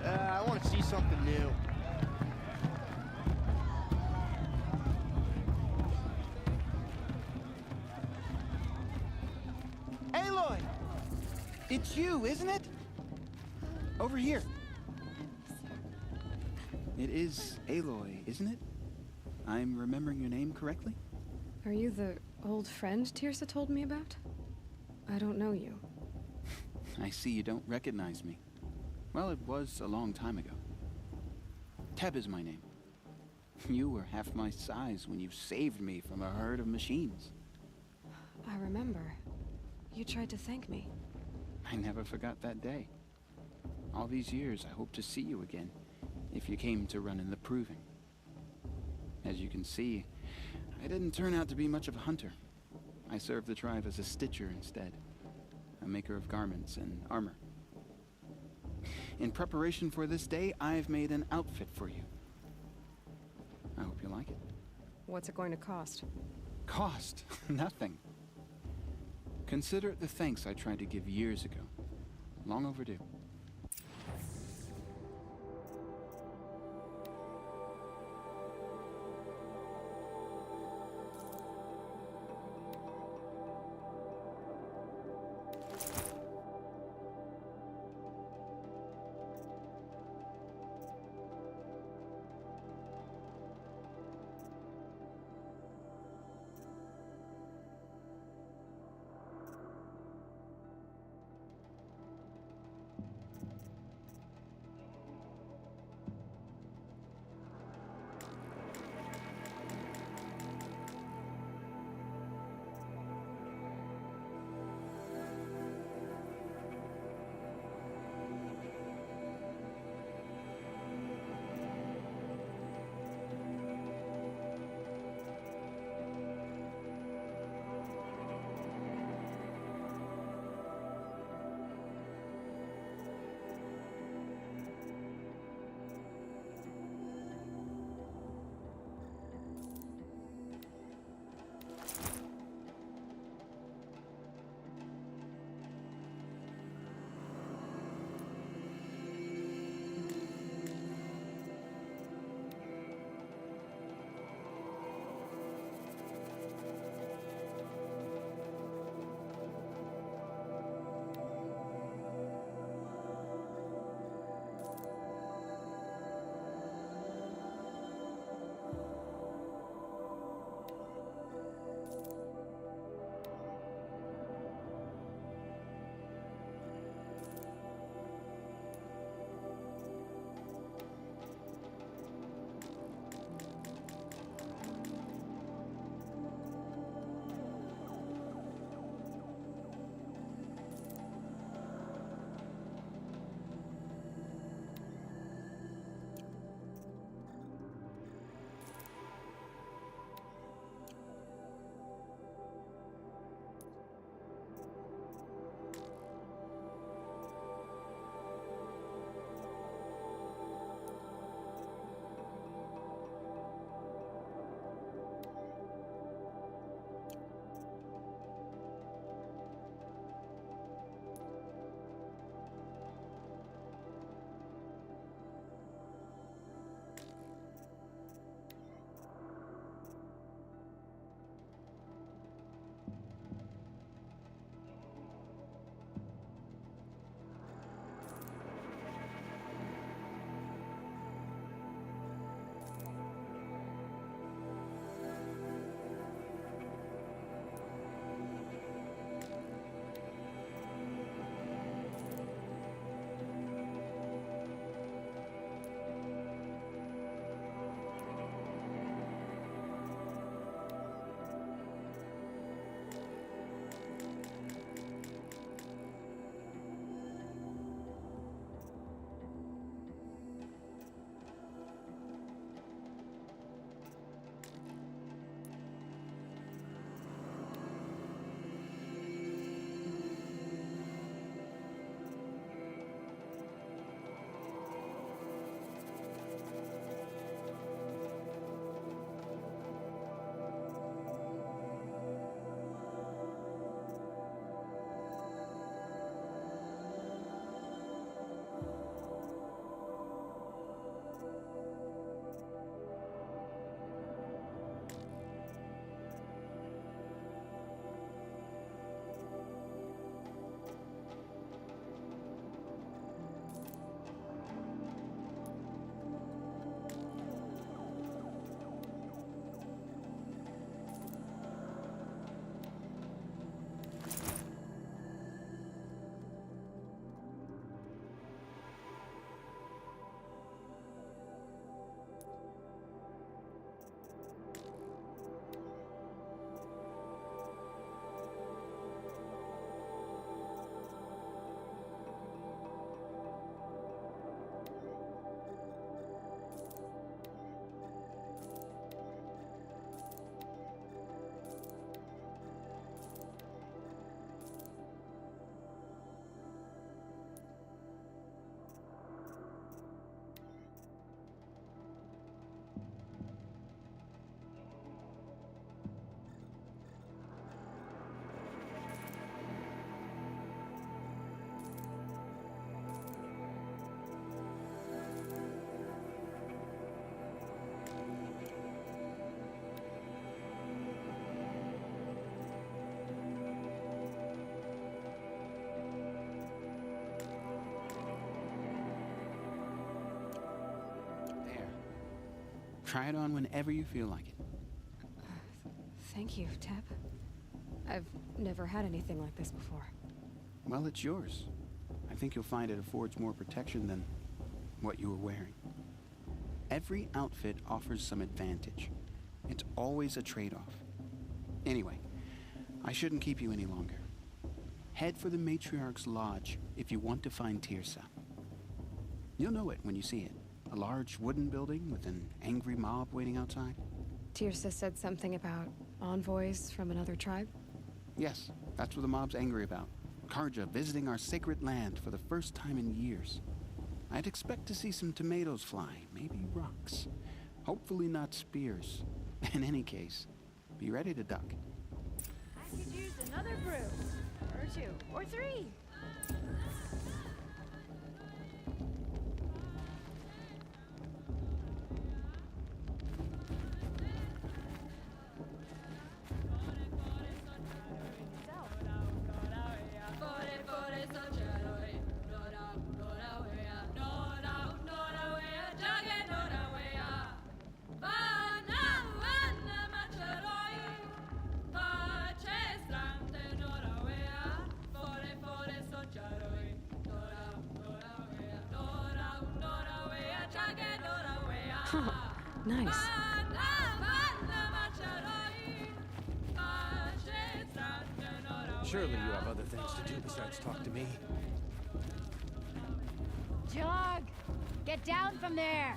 I want to see something new. Aloy! It's you, isn't it? Over here. It is Aloy, isn't it? I'm remembering your name correctly? Are you the old friend Tirsa told me about? I don't know you. I see you don't recognize me. Well, it was a long time ago. Teb is my name. You were half my size when you saved me from a herd of machines. I remember. You tried to thank me. I never forgot that day. All these years, I hope to see you again, if you came to run in the proving. As you can see, I didn't turn out to be much of a hunter. I served the tribe as a stitcher instead, a maker of garments and armor. In preparation for this day, I've made an outfit for you. I hope you like it. What's it going to cost? Cost? Nothing. Consider it the thanks I tried to give years ago. Long overdue. Try it on whenever you feel like it. Thank you, Teb. I've never had anything like this before. Well, it's yours. I think you'll find it affords more protection than what you were wearing. Every outfit offers some advantage. It's always a trade-off. Anyway, I shouldn't keep you any longer. Head for the Matriarch's Lodge if you want to find Teersa. You'll know it when you see it. A large wooden building with an angry mob waiting outside. Teersa said something about envoys from another tribe? Yes, that's what the mob's angry about. Karja visiting our sacred land for the first time in years. I'd expect to see some tomatoes fly, maybe rocks. Hopefully not spears. In any case, be ready to duck. I could use another brew. Or 2. Or 3. Nice. Surely you have other things to do besides talk to me. Jog! Get down from there!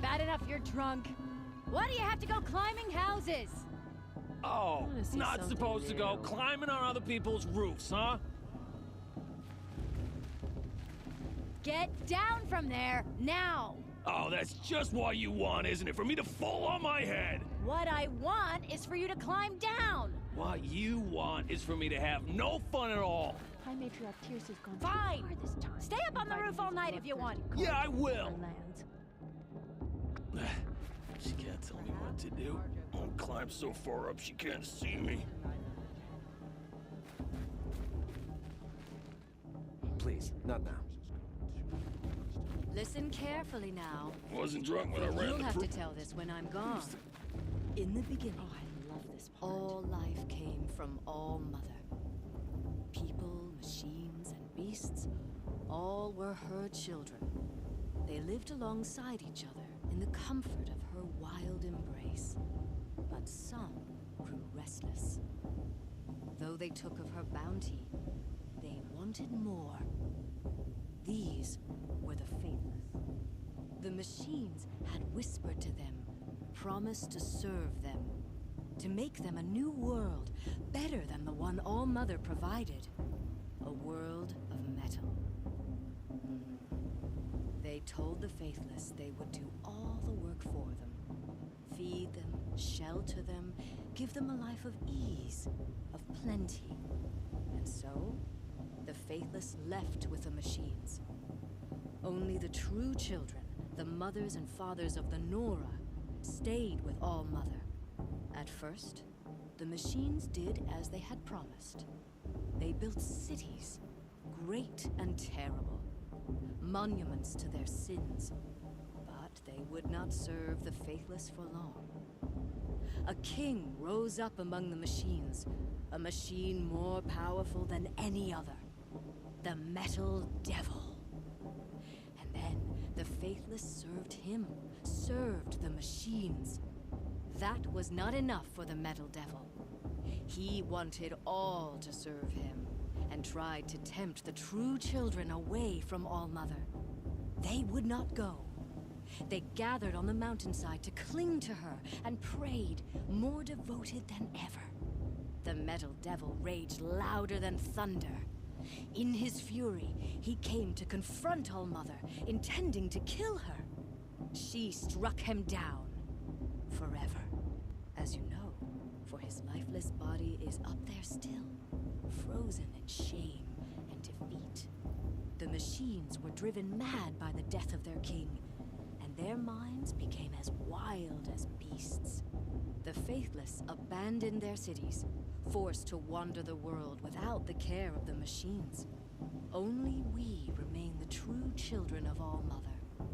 Bad enough you're drunk. Why do you have to go climbing houses? Oh, not supposed to go climbing on other people's roofs, huh? Get down from there, now! Oh, that's just what you want, isn't it? For me to fall on my head! What I want is for you to climb down! What you want is for me to have no fun at all! High Matriarch Teersa's gone Fine! too far this time. Stay up on the roof all night if you want. Yeah, I will! Lands. She can't tell me what to do. I'll climb so far up she can't see me. Please, not now. Listen carefully now. Wasn't drunk when I ran You'll the have pro- to tell this when I'm gone. In the beginning, I love this part. All life came from All Mother. People, machines, and beasts, all were her children. They lived alongside each other in the comfort of her wild embrace. But some grew restless. Though they took of her bounty, they wanted more. These were the Faithless. The machines had whispered to them, promised to serve them, to make them a new world, better than the one All Mother provided. A world of metal. They told the Faithless they would do all the work for them. Feed them, shelter them, give them a life of ease, of plenty. And so, the Faithless left with the machines. Only the true children, the mothers and fathers of the Nora, stayed with All Mother. At first, the machines did as they had promised. They built cities, great and terrible, monuments to their sins. But they would not serve the Faithless for long. A king rose up among the machines, a machine more powerful than any other. The Metal Devil. And then the Faithless served him, served the machines. That was not enough for the Metal Devil. He wanted all to serve him, and tried to tempt the true children away from All Mother. They would not go. They gathered on the mountainside to cling to her and prayed, more devoted than ever. The Metal Devil raged louder than thunder. In his fury, he came to confront All Mother, intending to kill her. She struck him down. Forever. As you know, for his lifeless body is up there still, frozen in shame and defeat. The machines were driven mad by the death of their king, and their minds became as wild as beasts. The Faithless abandoned their cities, forced to wander the world without the care of the machines. Only we remain the true children of All Mother.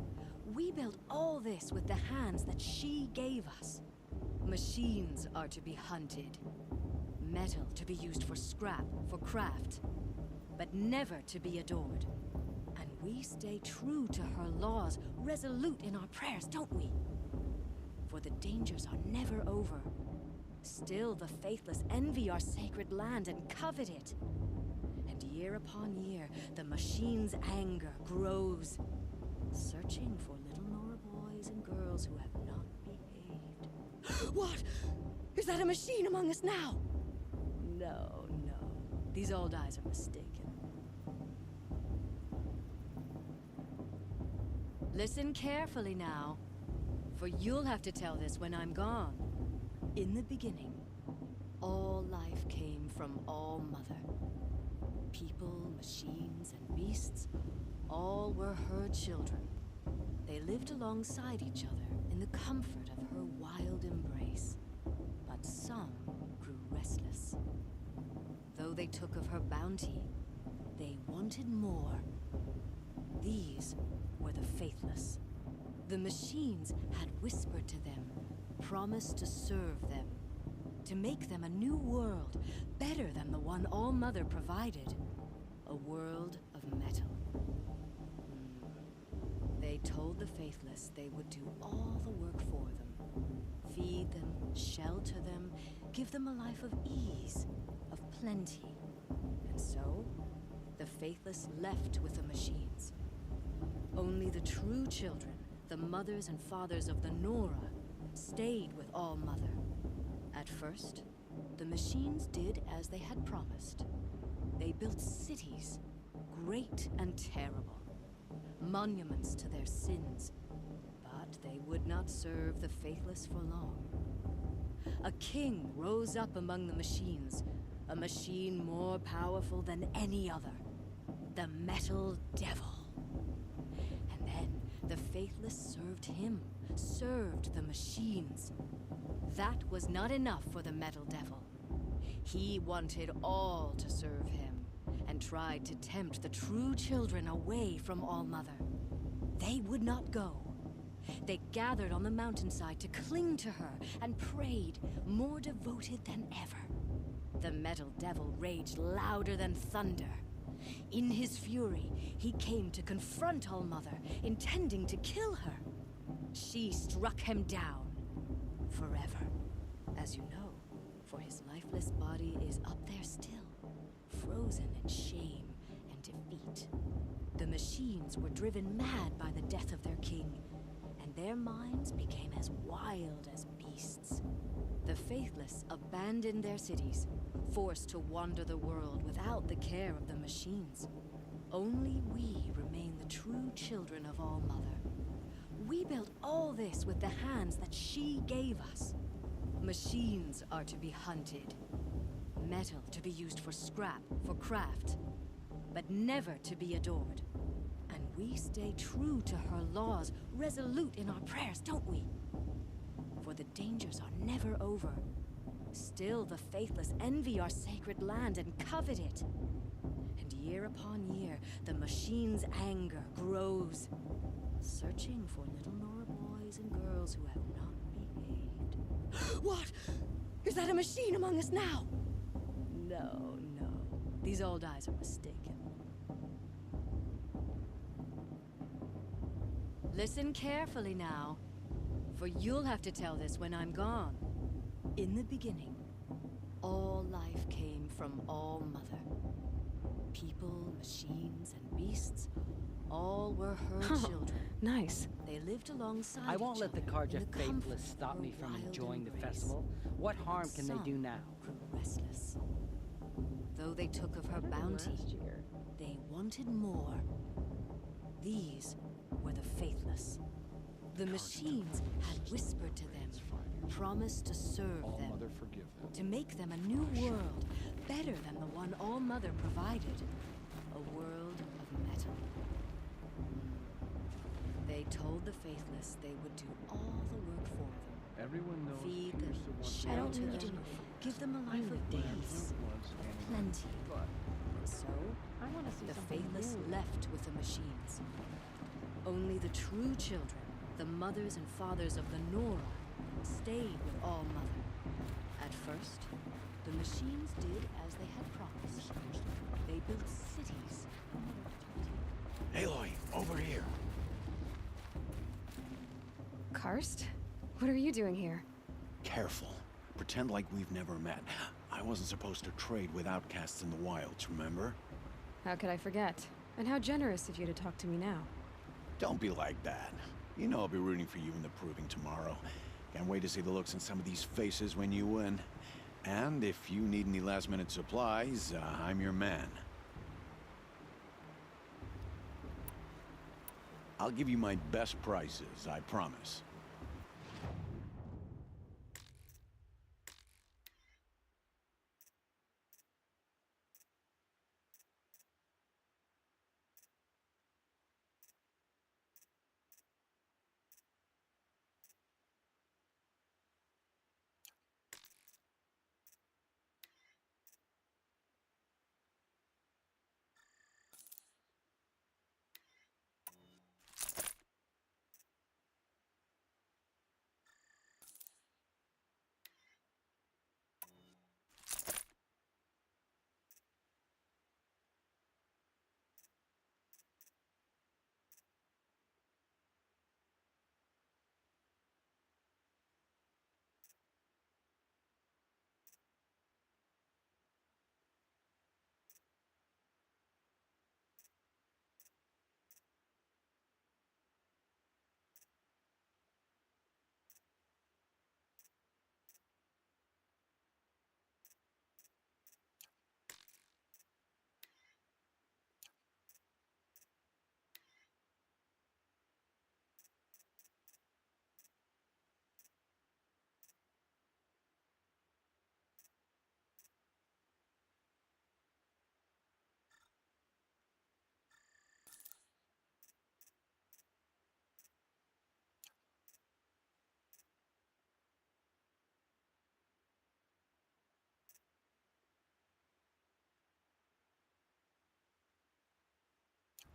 We built all this with the hands that she gave us. Machines are to be hunted. Metal to be used for scrap, for craft. But never to be adored. And we stay true to her laws, resolute in our prayers, don't we? For the dangers are never over. Still the faithless envy our sacred land and covet it. And year upon year, the machine's anger grows, searching for little Nora boys and girls who have not behaved. What? Is that a machine among us now? No, no. These old eyes are mistaken. Listen carefully now, for you'll have to tell this when I'm gone. In the beginning, all life came from All Mother. People, machines, and beasts, all were her children. They lived alongside each other in the comfort of her wild embrace. But some grew restless. Though they took of her bounty, they wanted more. These were the faithless. The machines had whispered to them, promised to serve them, to make them a new world, better than the one All Mother provided. A world of metal. They told the faithless they would do all the work for them. Feed them, shelter them, give them a life of ease, of plenty. And so, the faithless left with the machines. Only the true children, the mothers and fathers of the Nora, stayed with All Mother. At first, the machines did as they had promised. They built cities, great and terrible, monuments to their sins, but they would not serve the faithless for long. A king rose up among the machines, a machine more powerful than any other, the Metal Devil. And then the faithless served him, served the machines. That was not enough for the Metal Devil. He wanted all to serve him, and tried to tempt the true children away from All Mother. They would not go. They gathered on the mountainside to cling to her and prayed, more devoted than ever. The Metal Devil raged louder than thunder. In his fury, he came to confront All Mother, intending to kill her. She struck him down, forever, as you know, for his lifeless body is up there still, frozen in shame and defeat. The machines were driven mad by the death of their king, and their minds became as wild as beasts. The faithless abandoned their cities, forced to wander the world without the care of the machines. Only we remain the true children of All Mother. We built all this with the hands that she gave us. Machines are to be hunted. Metal to be used for scrap, for craft. But never to be adored. And we stay true to her laws, resolute in our prayers, don't we? For the dangers are never over. Still the faithless envy our sacred land and covet it. And year upon year, the machine's anger grows, searching for little Nora boys and girls who have not behaved. What? Is that a machine among us now? No, no. These old eyes are mistaken. Listen carefully now, for you'll have to tell this when I'm gone. In the beginning, all life came from All Mother. People, machines, and beasts, all were her children. Nice. They lived alongside I won't each let the other Carja in the Faithless comfort stop of me her from wild enjoying the embrace. festival. What harm can they do Some now? grew restless. Though they took of her bounty, they wanted more. These were the faithless. The machines had whispered to them, promised to serve them, to make them a new world, better than the one All Mother provided, a world of metal. They told the faithless they would do all the work for them. Everyone knows Feed them, shelter them, give them a life of ease, of plenty. And so, the faithless left with the machines. Only the true children, The mothers and fathers of the Nora stayed with All Mother. At first, the machines did as they had promised. They built cities. Aloy, over here. Karst? What are you doing here? Careful. Pretend like we've never met. I wasn't supposed to trade with outcasts in the wilds, remember? How could I forget? And how generous of you to talk to me now. Don't be like that. You know I'll be rooting for you in the proving tomorrow. Can't wait to see the looks on some of these faces when you win. And if you need any last-minute supplies, I'm your man. I'll give you my best prices, I promise.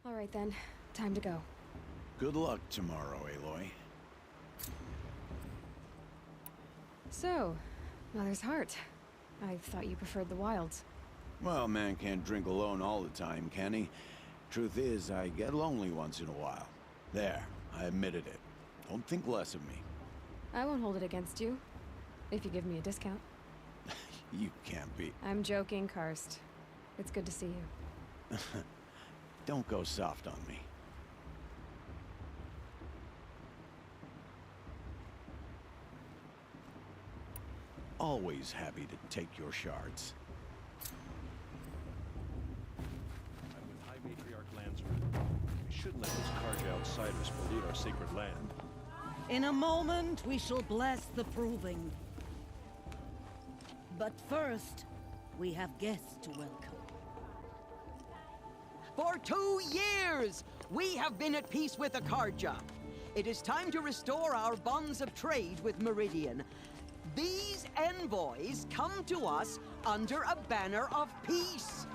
All right then, time to go. Good luck tomorrow, Aloy. So, Mother's Heart. I thought you preferred the wilds. Well, man can't drink alone all the time, can he? Truth is, I get lonely once in a while. There, I admitted it. Don't think less of me. I won't hold it against you, if you give me a discount. You can't be. I'm joking, Karst. It's good to see you. Don't go soft on me. Always happy to take your shards. I'm with High Matriarch Lansford. We shouldn't let those Carja outsiders pollute our sacred land. In a moment, we shall bless the proving. But first, we have guests to welcome. For 2 years, we have been at peace with the Carja. It is time to restore our bonds of trade with Meridian. These envoys come to us under a banner of peace.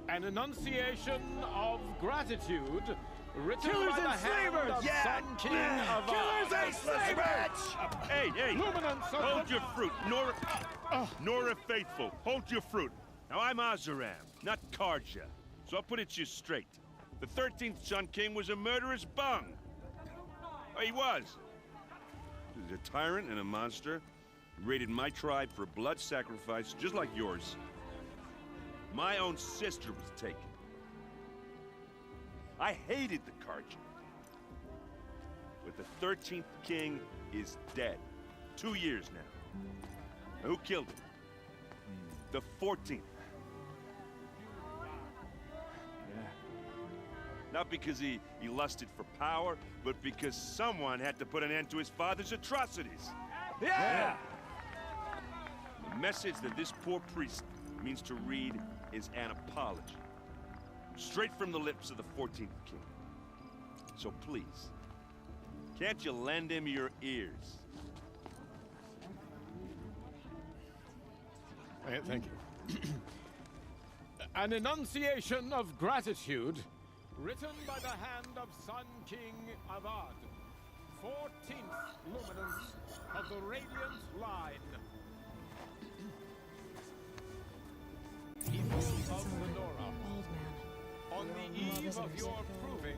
An enunciation of gratitude written Killers by the and hand slavers! of Yeah! Sun King of Killers and slavers! Hey! Luminance of Hold the- your fruit, Nora Faithful. Hold your fruit. Now, I'm Oseram, not Carja. So I'll put it to you straight. The 13th Sun King was a murderous bung. Oh, he was. He was a tyrant and a monster. He raided my tribe for blood sacrifice, just like yours. My own sister was taken. I hated the Carja. But the 13th King is dead. 2 years now. Now, who killed him? The 14th. Not because he lusted for power, but because someone had to put an end to his father's atrocities. Yeah! The message that this poor priest means to read is an apology. Straight from the lips of the 14th King. So please, can't you lend him your ears? Thank you. An enunciation of gratitude, written by the hand of Sun King Avad, 14th luminance of the Radiant Line. People of Lenora, on the eve of your proving,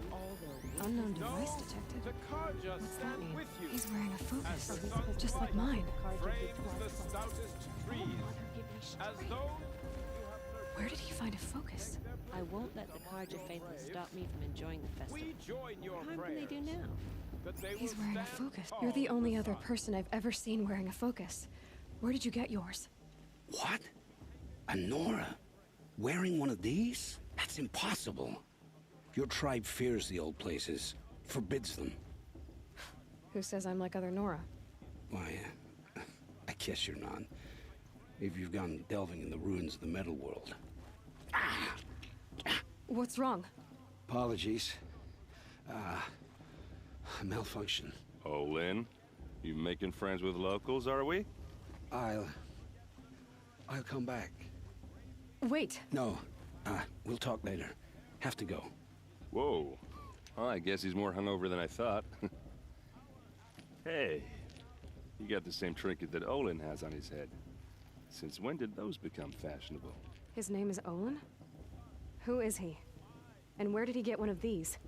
Unknown device detected. the Karja What's that stand mean? with you. He's wearing a focus, As the sun's just like light mine. frames the stoutest trees, as though Where did he find a focus? I won't let the Karja Faithless stop me from enjoying the festival. we join your What harm can they do now? that they He's will wearing a stand focus. tall You're the in only other sun. person I've ever seen wearing a focus. Where did you get yours? What? A Nora? Wearing one of these? That's impossible. Your tribe fears the old places, forbids them. Who says I'm like other Nora? Why, I guess you're not. If you've gone delving in the ruins of the metal world. What's wrong? Apologies. A malfunction. Oh, Lynn? You making friends with locals, are we? I'll come back. Wait. No, we'll talk later. Have to go. Whoa. Well, I guess he's more hungover than I thought. Hey, you got the same trinket that Olin has on his head. Since when did those become fashionable? His name is Olin? Who is he? And where did he get one of these?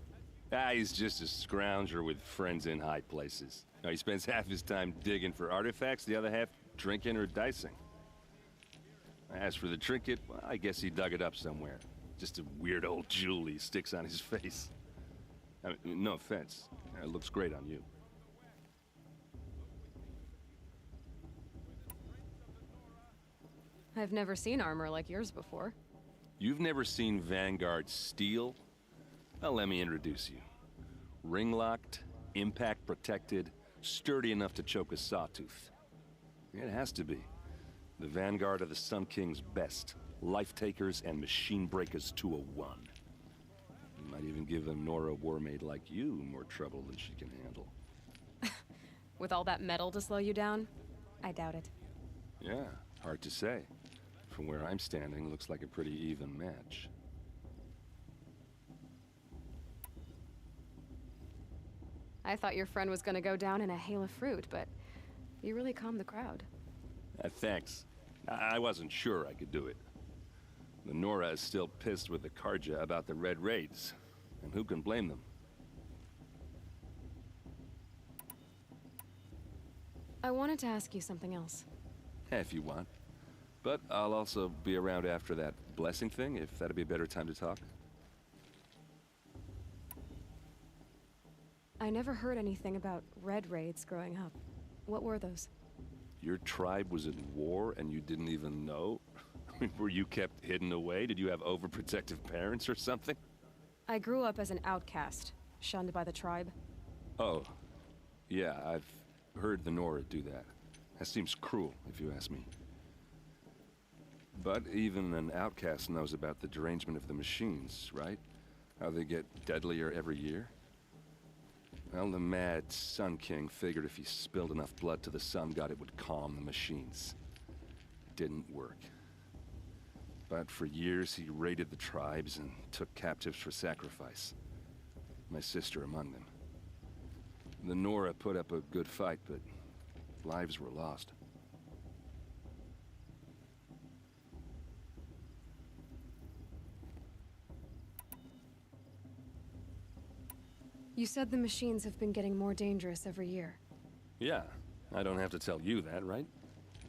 He's just a scrounger with friends in high places. Now, he spends half his time digging for artifacts, the other half drinking or dicing. As for the trinket, well, I guess he dug it up somewhere. Just a weird old jewel he sticks on his face. I mean, no offense. It looks great on you. I've never seen armor like yours before. You've never seen Vanguard steel? Well, let me introduce you. Ring-locked, impact-protected, sturdy enough to choke a sawtooth. It has to be. The Vanguard of the Sun King's best. Life-takers and machine breakers to a one. You might even give a Nora Warmaid like you more trouble than she can handle. With all that metal to slow you down? I doubt it. Yeah, hard to say. From where I'm standing, looks like a pretty even match. I thought your friend was gonna go down in a hail of fruit, but you really calmed the crowd. Thanks. I wasn't sure I could do it. The Nora is still pissed with the Karja about the Red Raids, and who can blame them? I wanted to ask you something else. If you want. But I'll also be around after that blessing thing, if that'd be a better time to talk. I never heard anything about red raids growing up. What were those? Your tribe was in war and you didn't even know? Were you kept hidden away? Did you have overprotective parents or something? I grew up as an outcast, shunned by the tribe. Oh, yeah, I've heard the Nora do that. That seems cruel, if you ask me. But even an outcast knows about the derangement of the machines, right? How they get deadlier every year? Well, the mad Sun King figured if he spilled enough blood to the Sun God, it would calm the machines. Didn't work. But for years, he raided the tribes and took captives for sacrifice. My sister among them. The Nora put up a good fight, but lives were lost. You said the machines have been getting more dangerous every year. Yeah, I don't have to tell you that, right?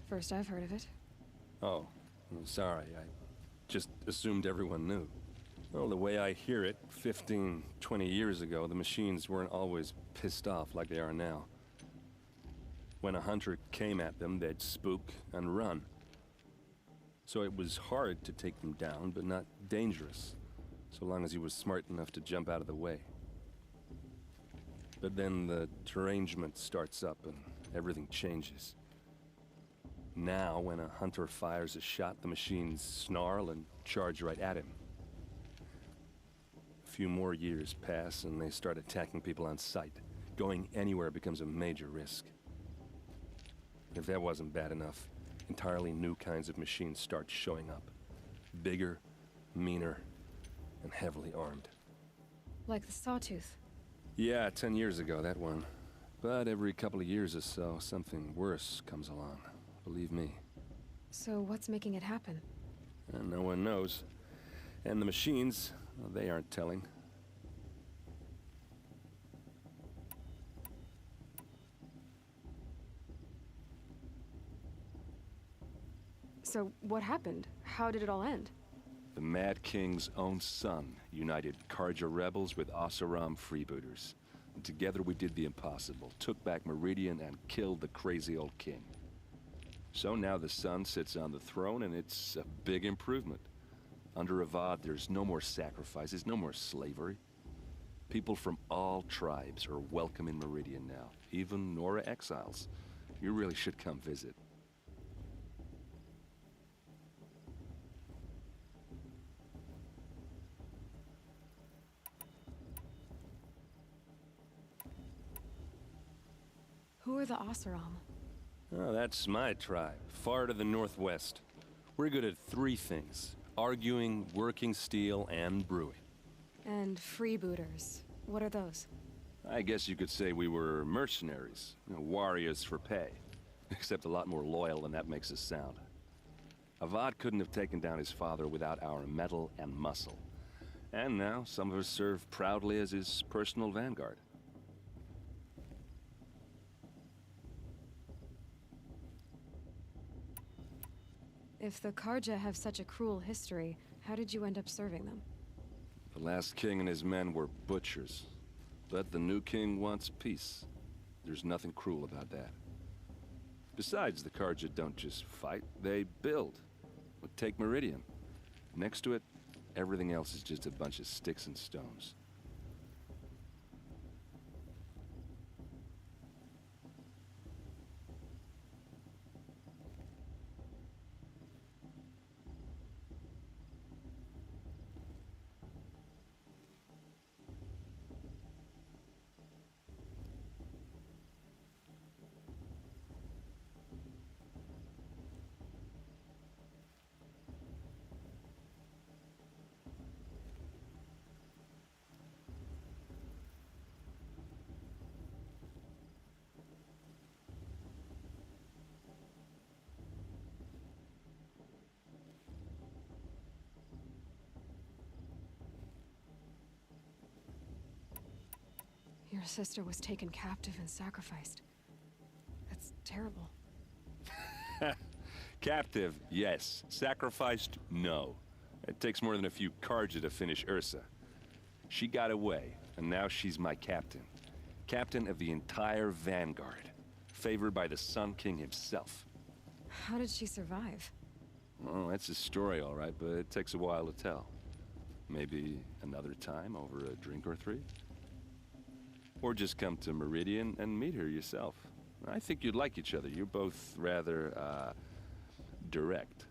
First I've heard of it. Oh, I'm sorry. I just assumed everyone knew. Well, the way I hear it, 15, 20 years ago, the machines weren't always pissed off like they are now. When a hunter came at them, they'd spook and run. So it was hard to take them down, but not dangerous, so long as he was smart enough to jump out of the way. But then the derangement starts up and everything changes. Now, when a hunter fires a shot, the machines snarl and charge right at him. A few more years pass and they start attacking people on sight. Going anywhere becomes a major risk. If that wasn't bad enough, entirely new kinds of machines start showing up. Bigger, meaner, and heavily armed. Like the Sawtooth. Yeah, 10 years ago, that one. But every couple of years or so, something worse comes along. Believe me. So what's making it happen? And no one knows. And the machines, well, they aren't telling. So what happened? How did it all end? The Mad King's own son united Carja rebels with Oseram freebooters. And together we did the impossible, took back Meridian and killed the crazy old king. So now the son sits on the throne and it's a big improvement. Under Avad, there's no more sacrifices, no more slavery. People from all tribes are welcome in Meridian now, even Nora exiles. You really should come visit. Who are the Oseram? Oh, that's my tribe, far to the northwest. We're good at 3 things: arguing, working steel, and brewing. And freebooters. What are those? I guess you could say we were mercenaries, warriors for pay. Except a lot more loyal than that makes us sound. Avad couldn't have taken down his father without our metal and muscle. And now, some of us serve proudly as his personal vanguard. If the Carja have such a cruel history, how did you end up serving them? The last king and his men were butchers. But the new king wants peace. There's nothing cruel about that. Besides, the Carja don't just fight, they build. Take Meridian. Next to it, everything else is just a bunch of sticks and stones. Your sister was taken captive and sacrificed. That's terrible. Captive, yes. Sacrificed, no. It takes more than a few Carja to finish Ursa. She got away, and now she's my captain. Captain of the entire Vanguard. Favored by the Sun King himself. How did she survive? Well, that's a story, all right, but it takes a while to tell. Maybe another time over a drink or 3? Or just come to Meridian and meet her yourself. I think you'd like each other. You're both rather, direct.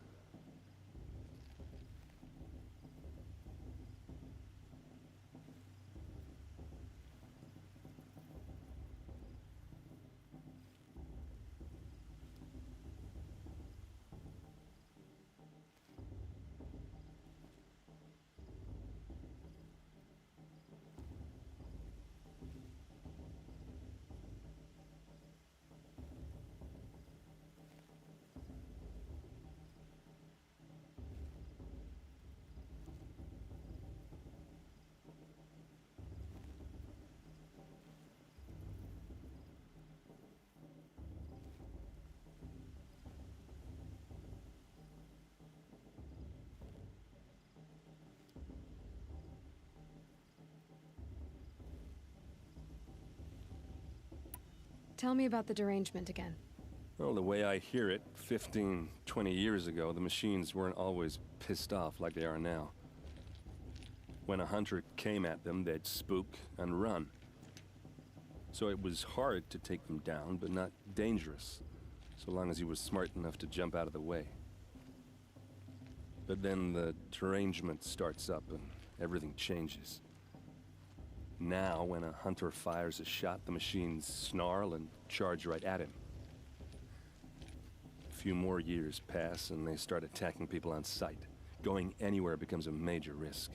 Tell me about the derangement again. Well, the way I hear it, 15, 20 years ago, the machines weren't always pissed off like they are now. When a hunter came at them, they'd spook and run. So it was hard to take them down, but not dangerous, so long as he was smart enough to jump out of the way. But then the derangement starts up and everything changes. Now, when a hunter fires a shot, the machines snarl and charge right at him. A few more years pass and they start attacking people on sight. Going anywhere becomes a major risk.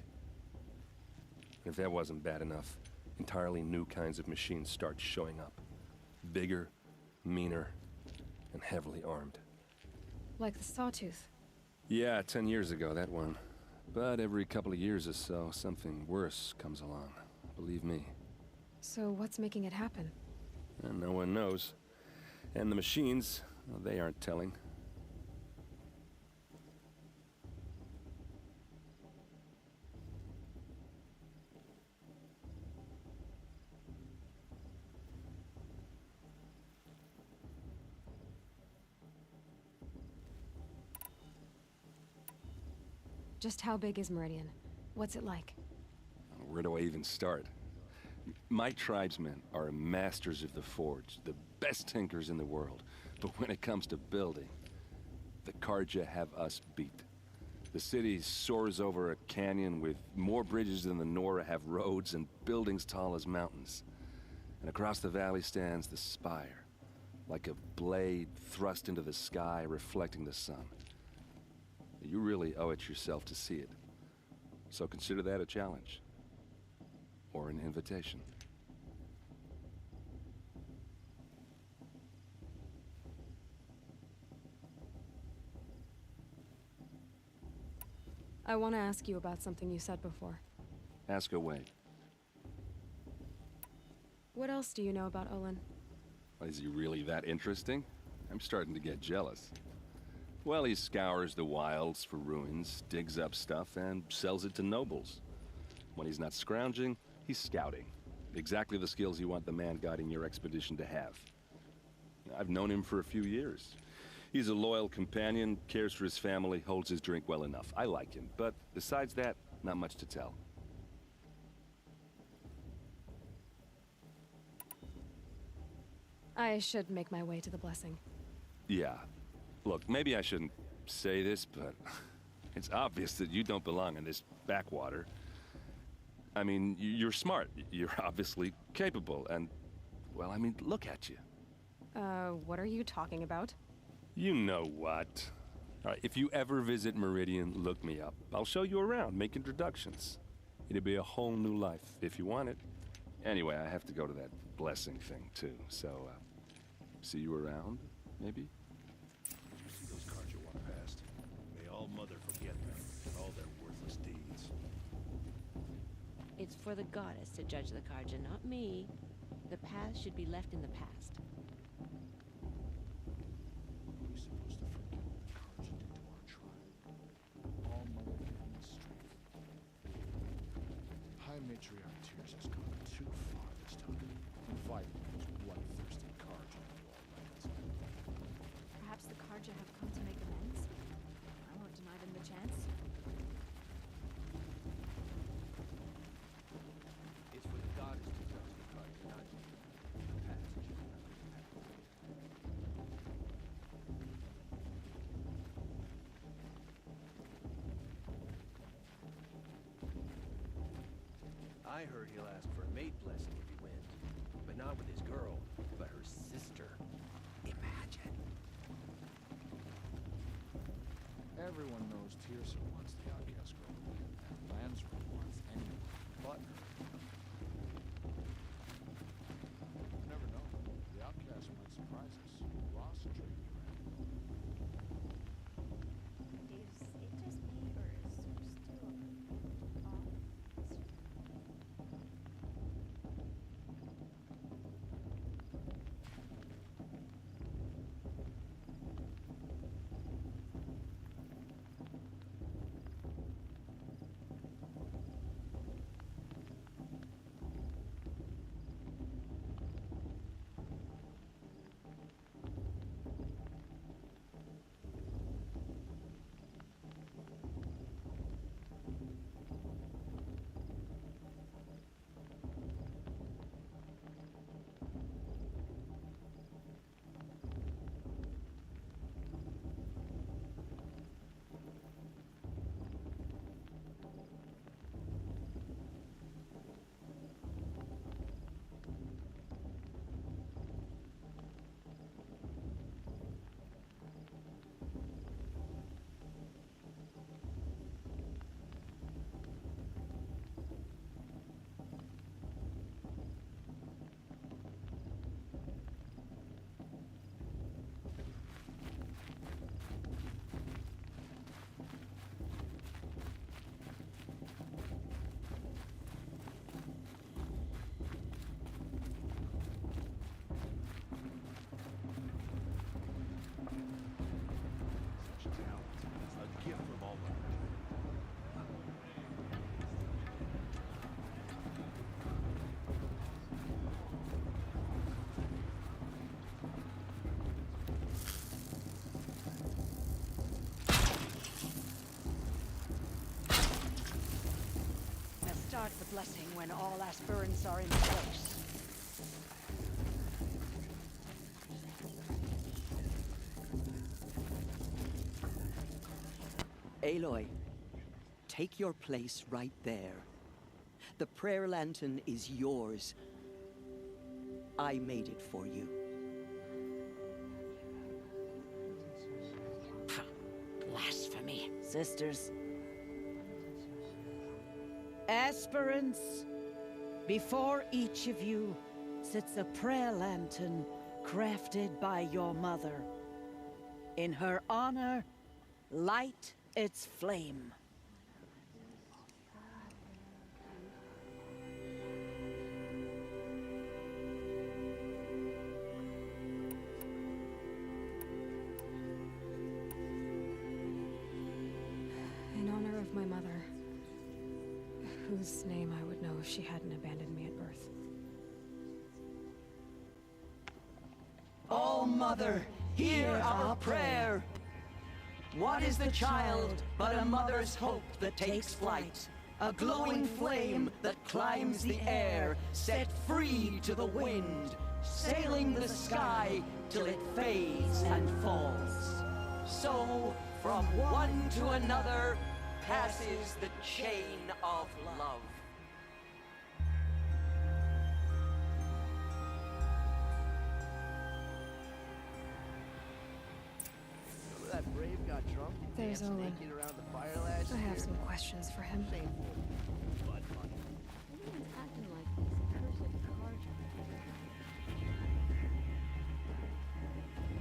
If that wasn't bad enough, entirely new kinds of machines start showing up. Bigger, meaner, and heavily armed. Like the Sawtooth. Yeah, 10 years ago, that one. But every couple of years or so, something worse comes along. Believe me. So what's making it happen? And no one knows. And the machines, well, they aren't telling. Just how big is Meridian? What's it like? Where do I even start? My tribesmen are masters of the forge, the best tinkers in the world. But when it comes to building, the Carja have us beat. The city soars over a canyon with more bridges than the Nora have roads and buildings tall as mountains. And across the valley stands the spire, like a blade thrust into the sky reflecting the sun. You really owe it yourself to see it. So consider that a challenge. Or an invitation. I want to ask you about something you said before. Ask away. What else do you know about Olin? Is he really that interesting? I'm starting to get jealous. Well, he scours the wilds for ruins, digs up stuff, and sells it to nobles. When he's not scrounging, he's scouting. Exactly the skills you want the man guiding your expedition to have. I've known him for a few years. He's a loyal companion, cares for his family, holds his drink well enough. I like him, but besides that, not much to tell. I should make my way to the blessing. Yeah. Look, maybe I shouldn't say this, but it's obvious that you don't belong in this backwater. I mean, you're smart. You're obviously capable, and, well, I mean, look at you. What are you talking about? You know what. All right, if you ever visit Meridian, look me up. I'll show you around, make introductions. It'll be a whole new life, if you want it. Anyway, I have to go to that blessing thing, too, so, see you around, maybe? Those Carja walk past. May all Mother forget them, all their worthless deeds. It's for the goddess to judge the Carja, not me. The past should be left in the past. Are we supposed to forget what the Carja did to our tribe? All Mother Gane's strength. High Matriarch Tears has gone too far this time, inviting those bloodthirsty Carja into our lands. Perhaps the Carja have come to make amends? I won't deny them the chance. It's for the goddess to judge the Carja, not you. The past should not be I heard he'll ask for a mate blessing if he wins. But not with his girl, but her sister. Imagine. Everyone knows Tearsa wants the outcast girl, and Lansra wants anyone but her. You never know. The outcast might surprise us. Ross and Drake around. Is it just me, or is there still off? blessing when all aspirants are in place. Aloy, take your place right there. The prayer lantern is yours. I made it for you. Blasphemy. Sisters. Aspirants, before each of you sits a prayer lantern crafted by your mother. In her honor, light its flame. In honor of my mother, whose name I would know if she hadn't abandoned me at birth. Oh, Mother, hear our prayer. What is the child but a mother's hope that takes flight? A glowing flame that climbs the air, set free to the wind, sailing the sky till it fades and falls. So, from one to another, passes the chain of love. Remember that brave got drunk and There's danced Owen. naked around the fire last I year? have some questions for him. Shameful, but funny. Everyone's acting like these cursed Carja.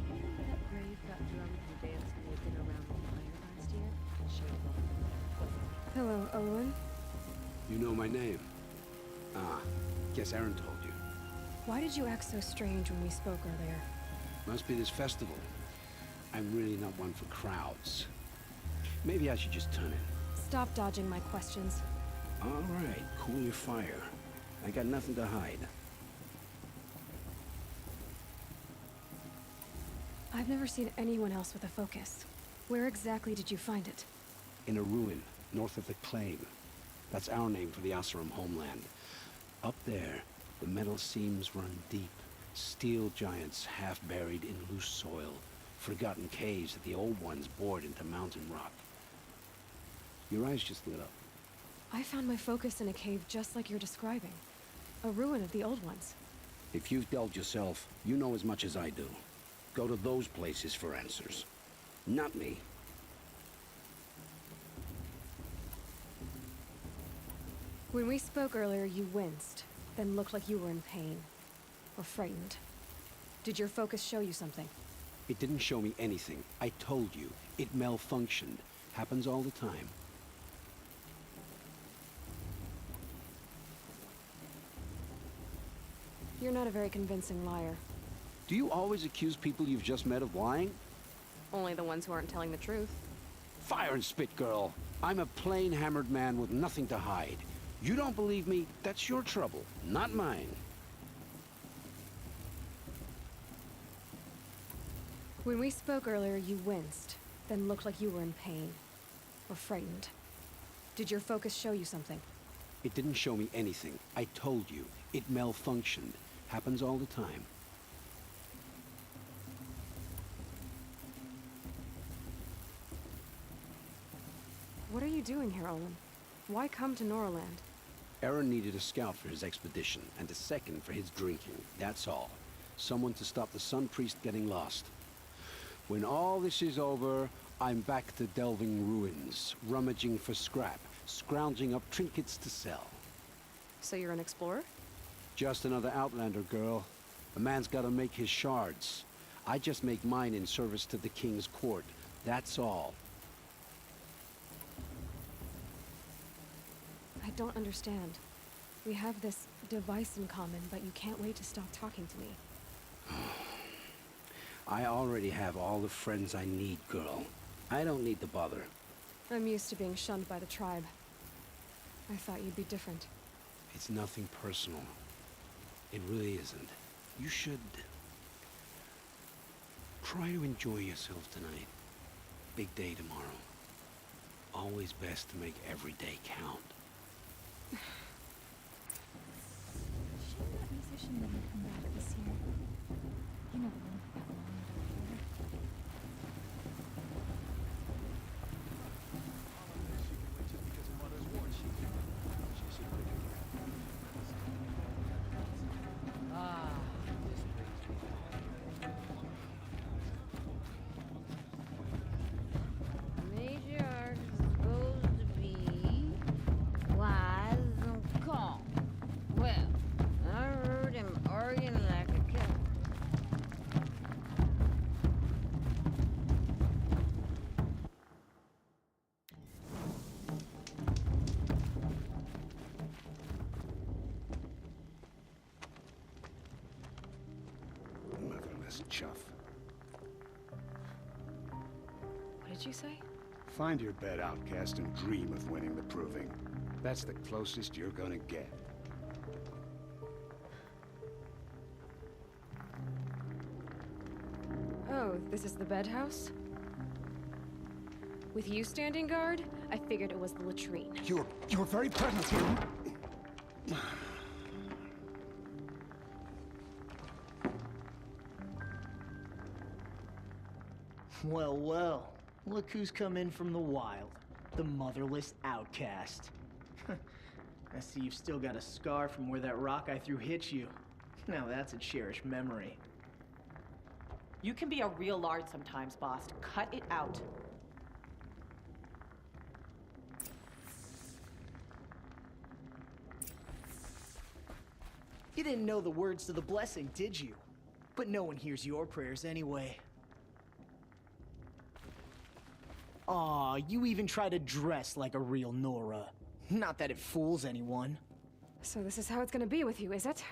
Remember that brave got drunk and danced naked around the fire last year? Shameful. Hello, Owen. You know my name? Ah, guess Aaron told you. Why did you act so strange when we spoke earlier? Must be this festival. I'm really not one for crowds. Maybe I should just turn in. Stop dodging my questions. All right, cool your fire. I got nothing to hide. I've never seen anyone else with a focus. Where exactly did you find it? In a ruin, north of the Claim. That's our name for the Oseram homeland. Up there, the metal seams run deep. Steel giants half buried in loose soil. Forgotten caves that the old ones bored into mountain rock. Your eyes just lit up. I found my focus in a cave just like you're describing. A ruin of the old ones. If you've delved yourself, you know as much as I do. Go to those places for answers. Not me. When we spoke earlier, you winced, then looked like you were in pain. Or frightened. Did your focus show you something? It didn't show me anything. I told you. It malfunctioned. Happens all the time. You're not a very convincing liar. Do you always accuse people you've just met of lying? Only the ones who aren't telling the truth. Fire and spit, girl. I'm a plain hammered man with nothing to hide. You don't believe me? That's your trouble, not mine. When we spoke earlier, you winced, then looked like you were in pain. Or frightened. Did your focus show you something? It didn't show me anything. I told you. It malfunctioned. Happens all the time. What are you doing here, Olin? Why come to Noraland? Aaron needed a scout for his expedition, and a second for his drinking. That's all. Someone to stop the Sun Priest getting lost. When all this is over, I'm back to delving ruins, rummaging for scrap, scrounging up trinkets to sell. So you're an explorer? Just another Outlander, girl. A man's gotta make his shards. I just make mine in service to the King's court. That's all. I don't understand. We have this device in common, but you can't wait to stop talking to me. I already have all the friends I need, girl. I don't need the bother. I'm used to being shunned by the tribe. I thought you'd be different. It's nothing personal. It really isn't. You should try to enjoy yourself tonight. Big day tomorrow. Always best to make every day count. mentioned that I'd come back this year. You never lived that long before. Ah, this brings me Matriarch is supposed to be wise and calm. Well, I heard him arguing like a cat. Motherless chuff. What did you say? Find your bed, outcast, and dream of winning the proving. That's the closest you're gonna get. Oh, this is the bed house? With you standing guard, I figured it was the latrine. Your very presence here. Well, well. Look who's come in from the wild. The motherless outcast. I see you've still got a scar from where that rock I threw hit you. Now that's a cherished memory. You can be a real lard sometimes, boss. Cut it out. You didn't know the words to the blessing, did you? But no one hears your prayers anyway. Aw, you even try to dress like a real Nora. Not that it fools anyone. So this is how it's gonna be with you, is it?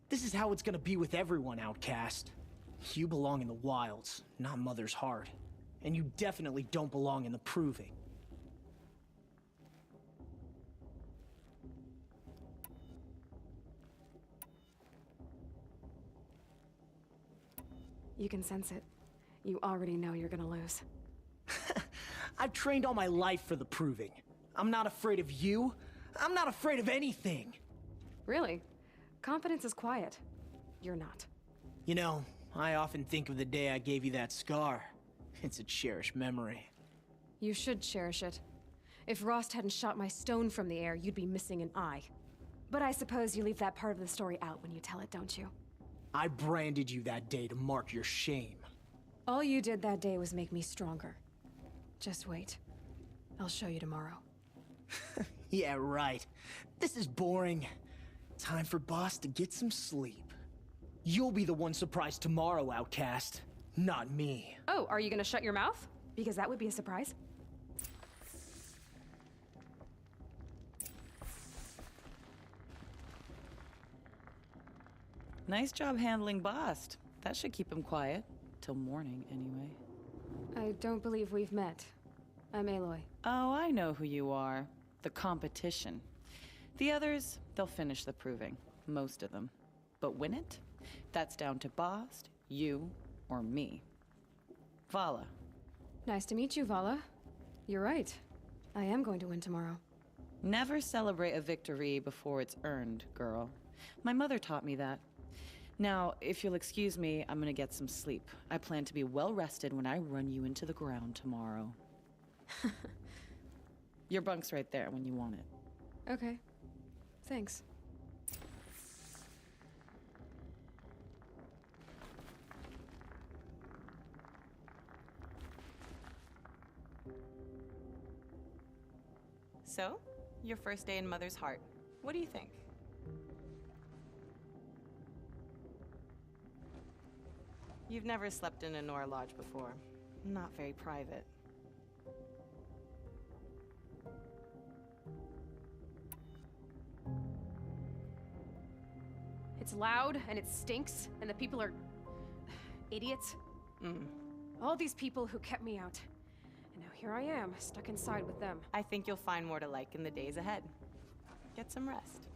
This is how it's gonna be with everyone, outcast. You belong in the wilds, not Mother's heart. And you definitely don't belong in the proving. You can sense it. You already know you're gonna lose. I've trained all my life for the proving. I'm not afraid of you. I'm not afraid of anything. Really? Confidence is quiet. You're not. You know, I often think of the day I gave you that scar. It's a cherished memory. You should cherish it. If Rost hadn't shot my stone from the air, you'd be missing an eye. But I suppose you leave that part of the story out when you tell it, don't you? I branded you that day to mark your shame. All you did that day was make me stronger. Just wait. I'll show you tomorrow. Yeah, right. This is boring. Time for Boss to get some sleep. You'll be the one surprised tomorrow, outcast. Not me. Oh, are you gonna shut your mouth? Because that would be a surprise. Nice job handling Bast. That should keep him quiet. Till morning, anyway. I don't believe we've met. I'm Aloy. Oh, I know who you are. The competition. The others, they'll finish the proving. Most of them. But win it? That's down to Bast, you, or me. Vala. Nice to meet you, Vala. You're right. I am going to win tomorrow. Never celebrate a victory before it's earned, girl. My mother taught me that. Now, if you'll excuse me, I'm gonna get some sleep. I plan to be well rested when I run you into the ground tomorrow. Your bunk's right there when you want it. Okay. Thanks. So, your first day in Mother's Heart. What do you think? You've never slept in a Nora Lodge before. Not very private. It's loud, and it stinks, and the people are... idiots. All these people who kept me out. And now here I am, stuck inside with them. I think you'll find more to like in the days ahead. Get some rest.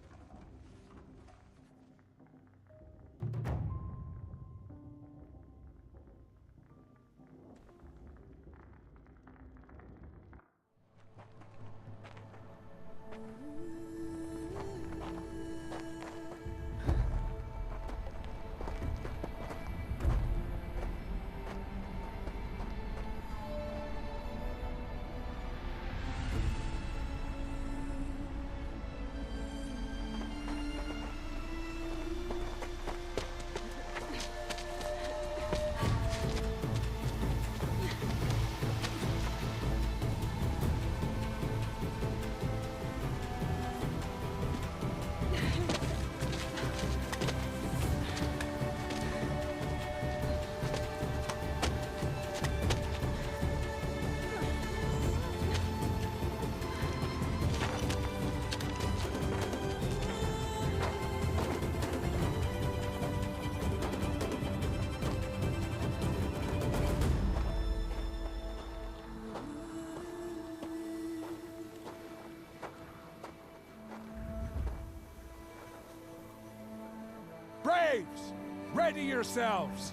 Ready yourselves!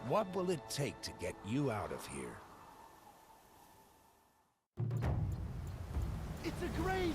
What will it take to get you out of here? It's a grazer!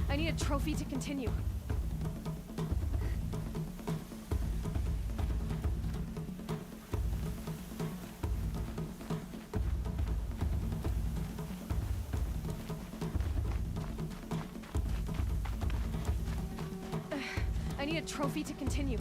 I need a trophy to continue. I need a trophy to continue.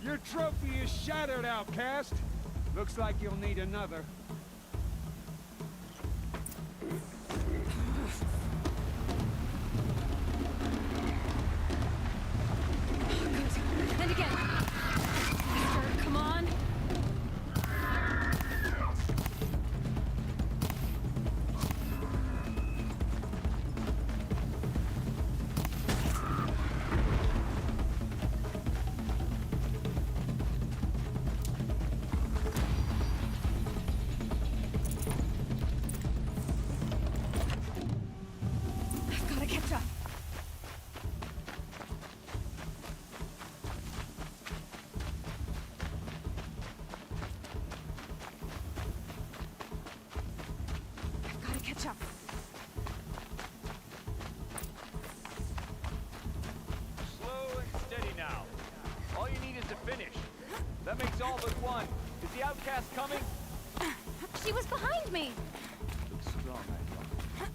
Your trophy is shattered, outcast. Looks like you'll need another. And again. Faster, come on. I've got to catch up. I've got to catch up. Slow and steady now. All you need is to finish. That makes all but one. Is the outcast coming? She was behind me. Looks strong, I thought.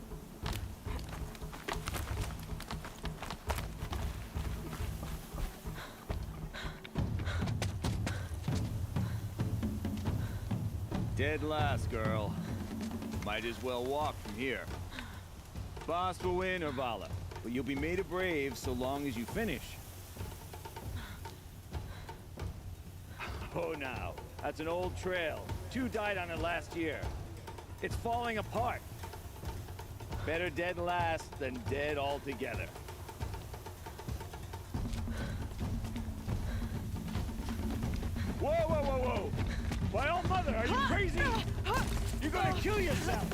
Dead last, girl. Might as well walk from here. Boss will win or Vala, but you'll be made a brave so long as you finish. Oh, now. That's an old trail. 2 died on it last year. It's falling apart. Better dead last than dead altogether. Whoa, whoa, whoa, whoa! By all mother, are you crazy? You're gonna kill yourself!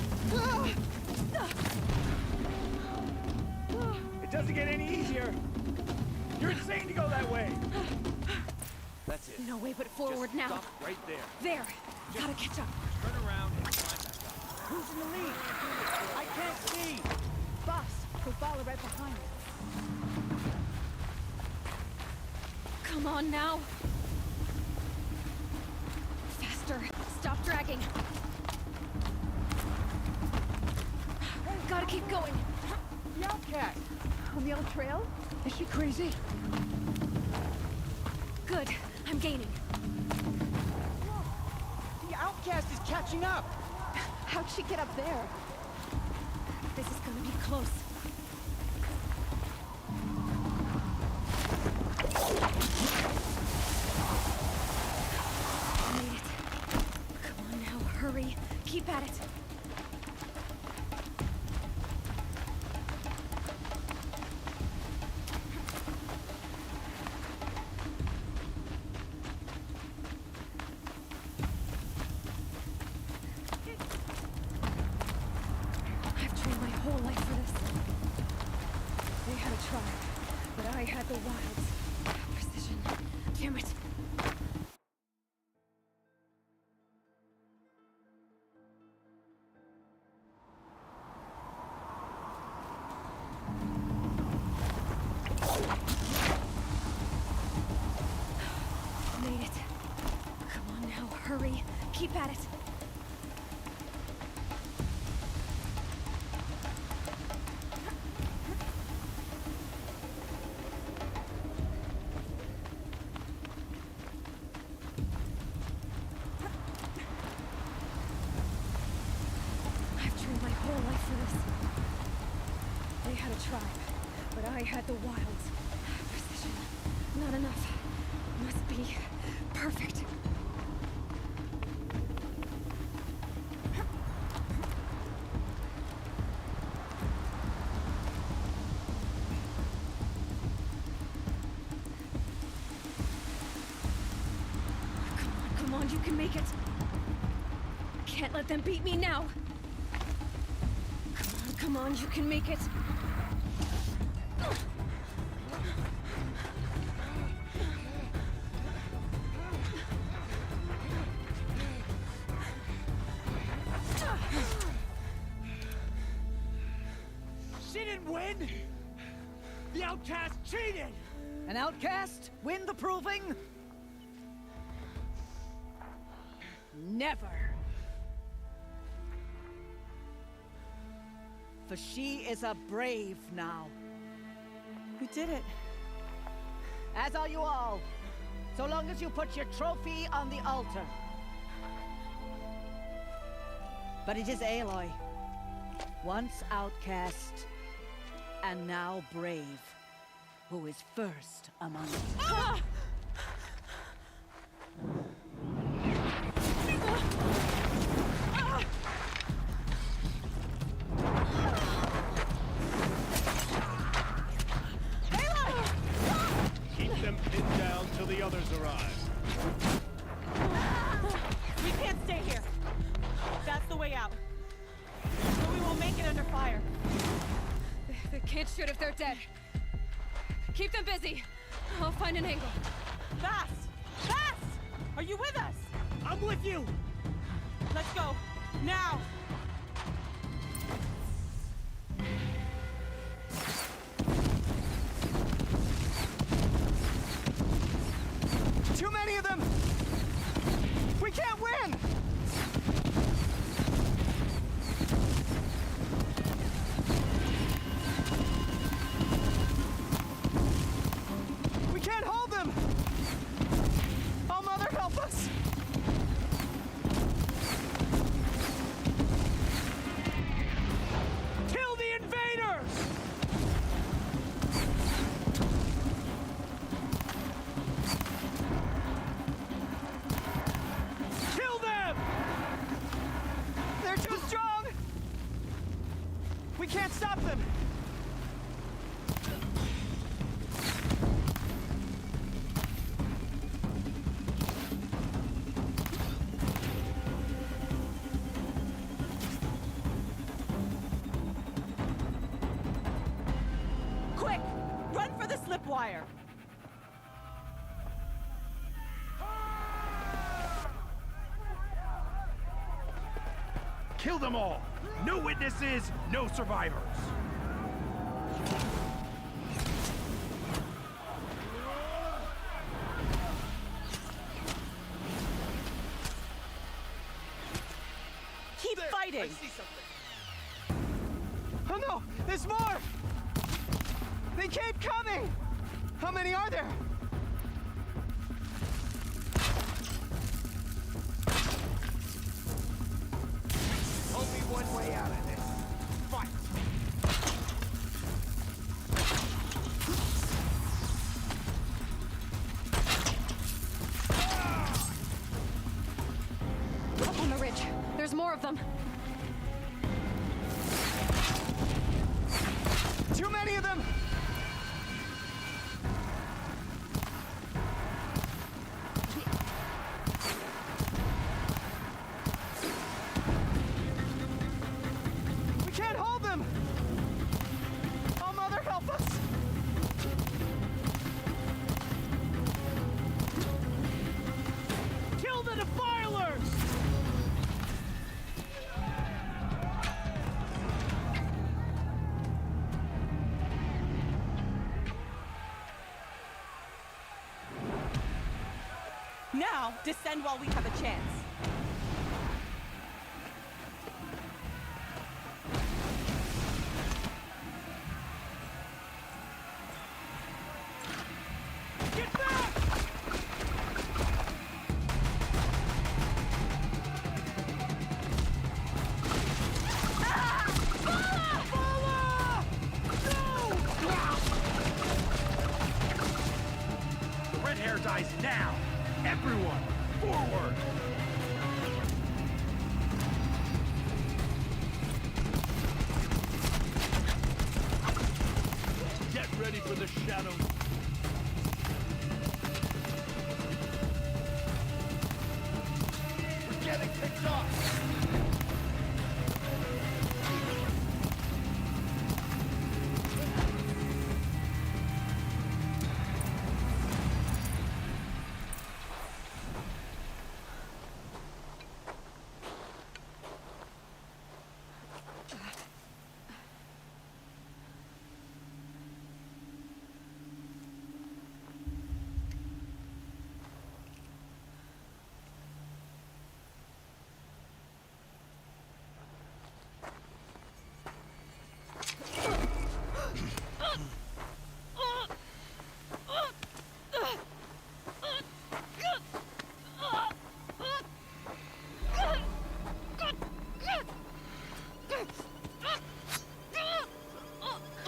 It doesn't get any easier. You're insane to go that way. That's it. No way but forward Just now. Stop right there. There. Gotta catch up. Turn around and climb back up. Who's in the lead? I can't see! Boss, Kofala right behind us. Come on now. Faster. Stop dragging. Gotta keep going. The outcast! On the old trail? Is she crazy? Good. I'm gaining. The outcast is catching up! How'd she get up there? This is gonna be close. Made it. Come on now, hurry. Keep at it. I've trained my whole life for this. They had a tribe, but I had the wilds. Precision. Damn it. Made it. Come on now, hurry. Keep at it. I've trained my whole life for this. They had a tribe, but I had the wilds. Precision. Not enough. Must be perfect. Come on, you can make it. Can't let them beat me now. Come on, you can make it. She didn't win! The outcast cheated! An outcast? Win the proving? Never. For she is a brave now. We did it. As are you all. So long as you put your trophy on the altar. But it is Aloy. Once outcast, and now brave, who is first among us. Ah! Keep them pinned down till the others arrive. We can't stay here. That's the way out. But we won't make it under fire. They can't shoot if they're dead. Keep them busy. I'll find an angle. Fast! Fast! Are you with us? I'm with you! Let's go. Now! Too many of them! We can't win! We can't hold them! Oh, Mother, help us! Kill the invaders! Kill them! They're too strong! We can't stop them! Quick! Run for the slip wire! Kill them all! No witnesses, no survivors! Keep fighting! I see something. Oh no! There's more! They keep coming! How many are there? Only one way out of this. Fight! Up on the ridge. There's more of them. Now, descend while we have a chance. Red hair dies now! Everyone, forward! Get ready for the shadow. We're getting picked off!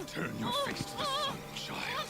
Turn your face to the sun, child.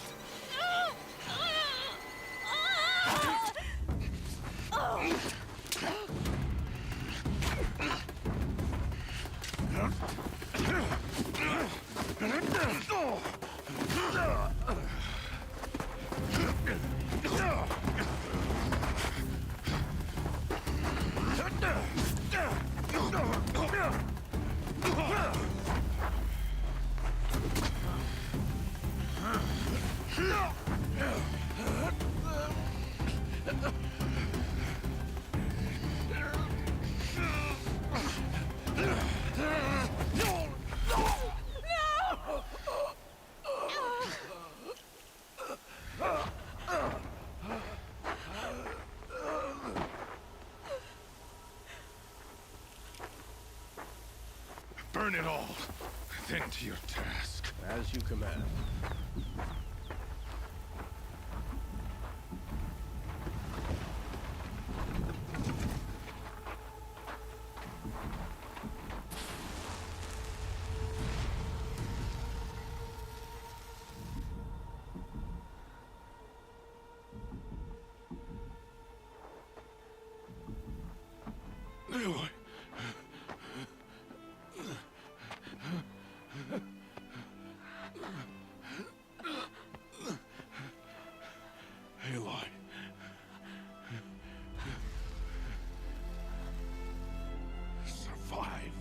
Burn it all, then to your task. As you command. Aloy. Aloy. Survive.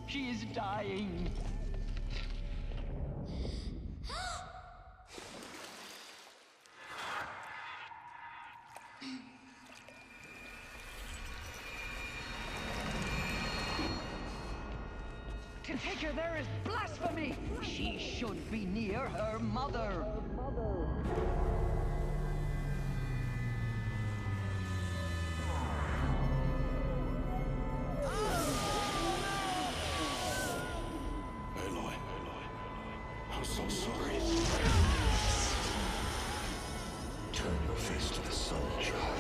She is dying. To take her there is blasphemy! She should be near her mother. Aloy. I'm so sorry. Turn your face to the sun, child.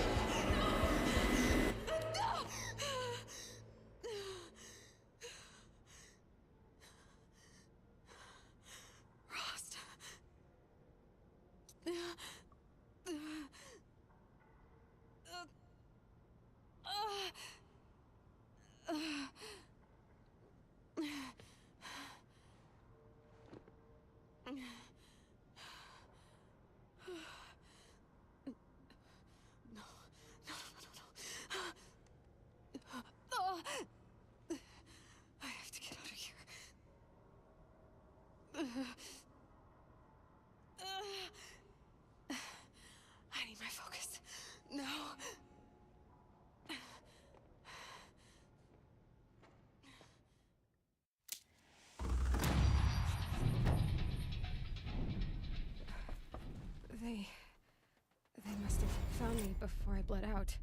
They must have found me before I bled out.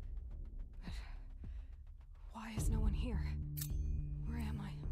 But why is no one here? Where am I?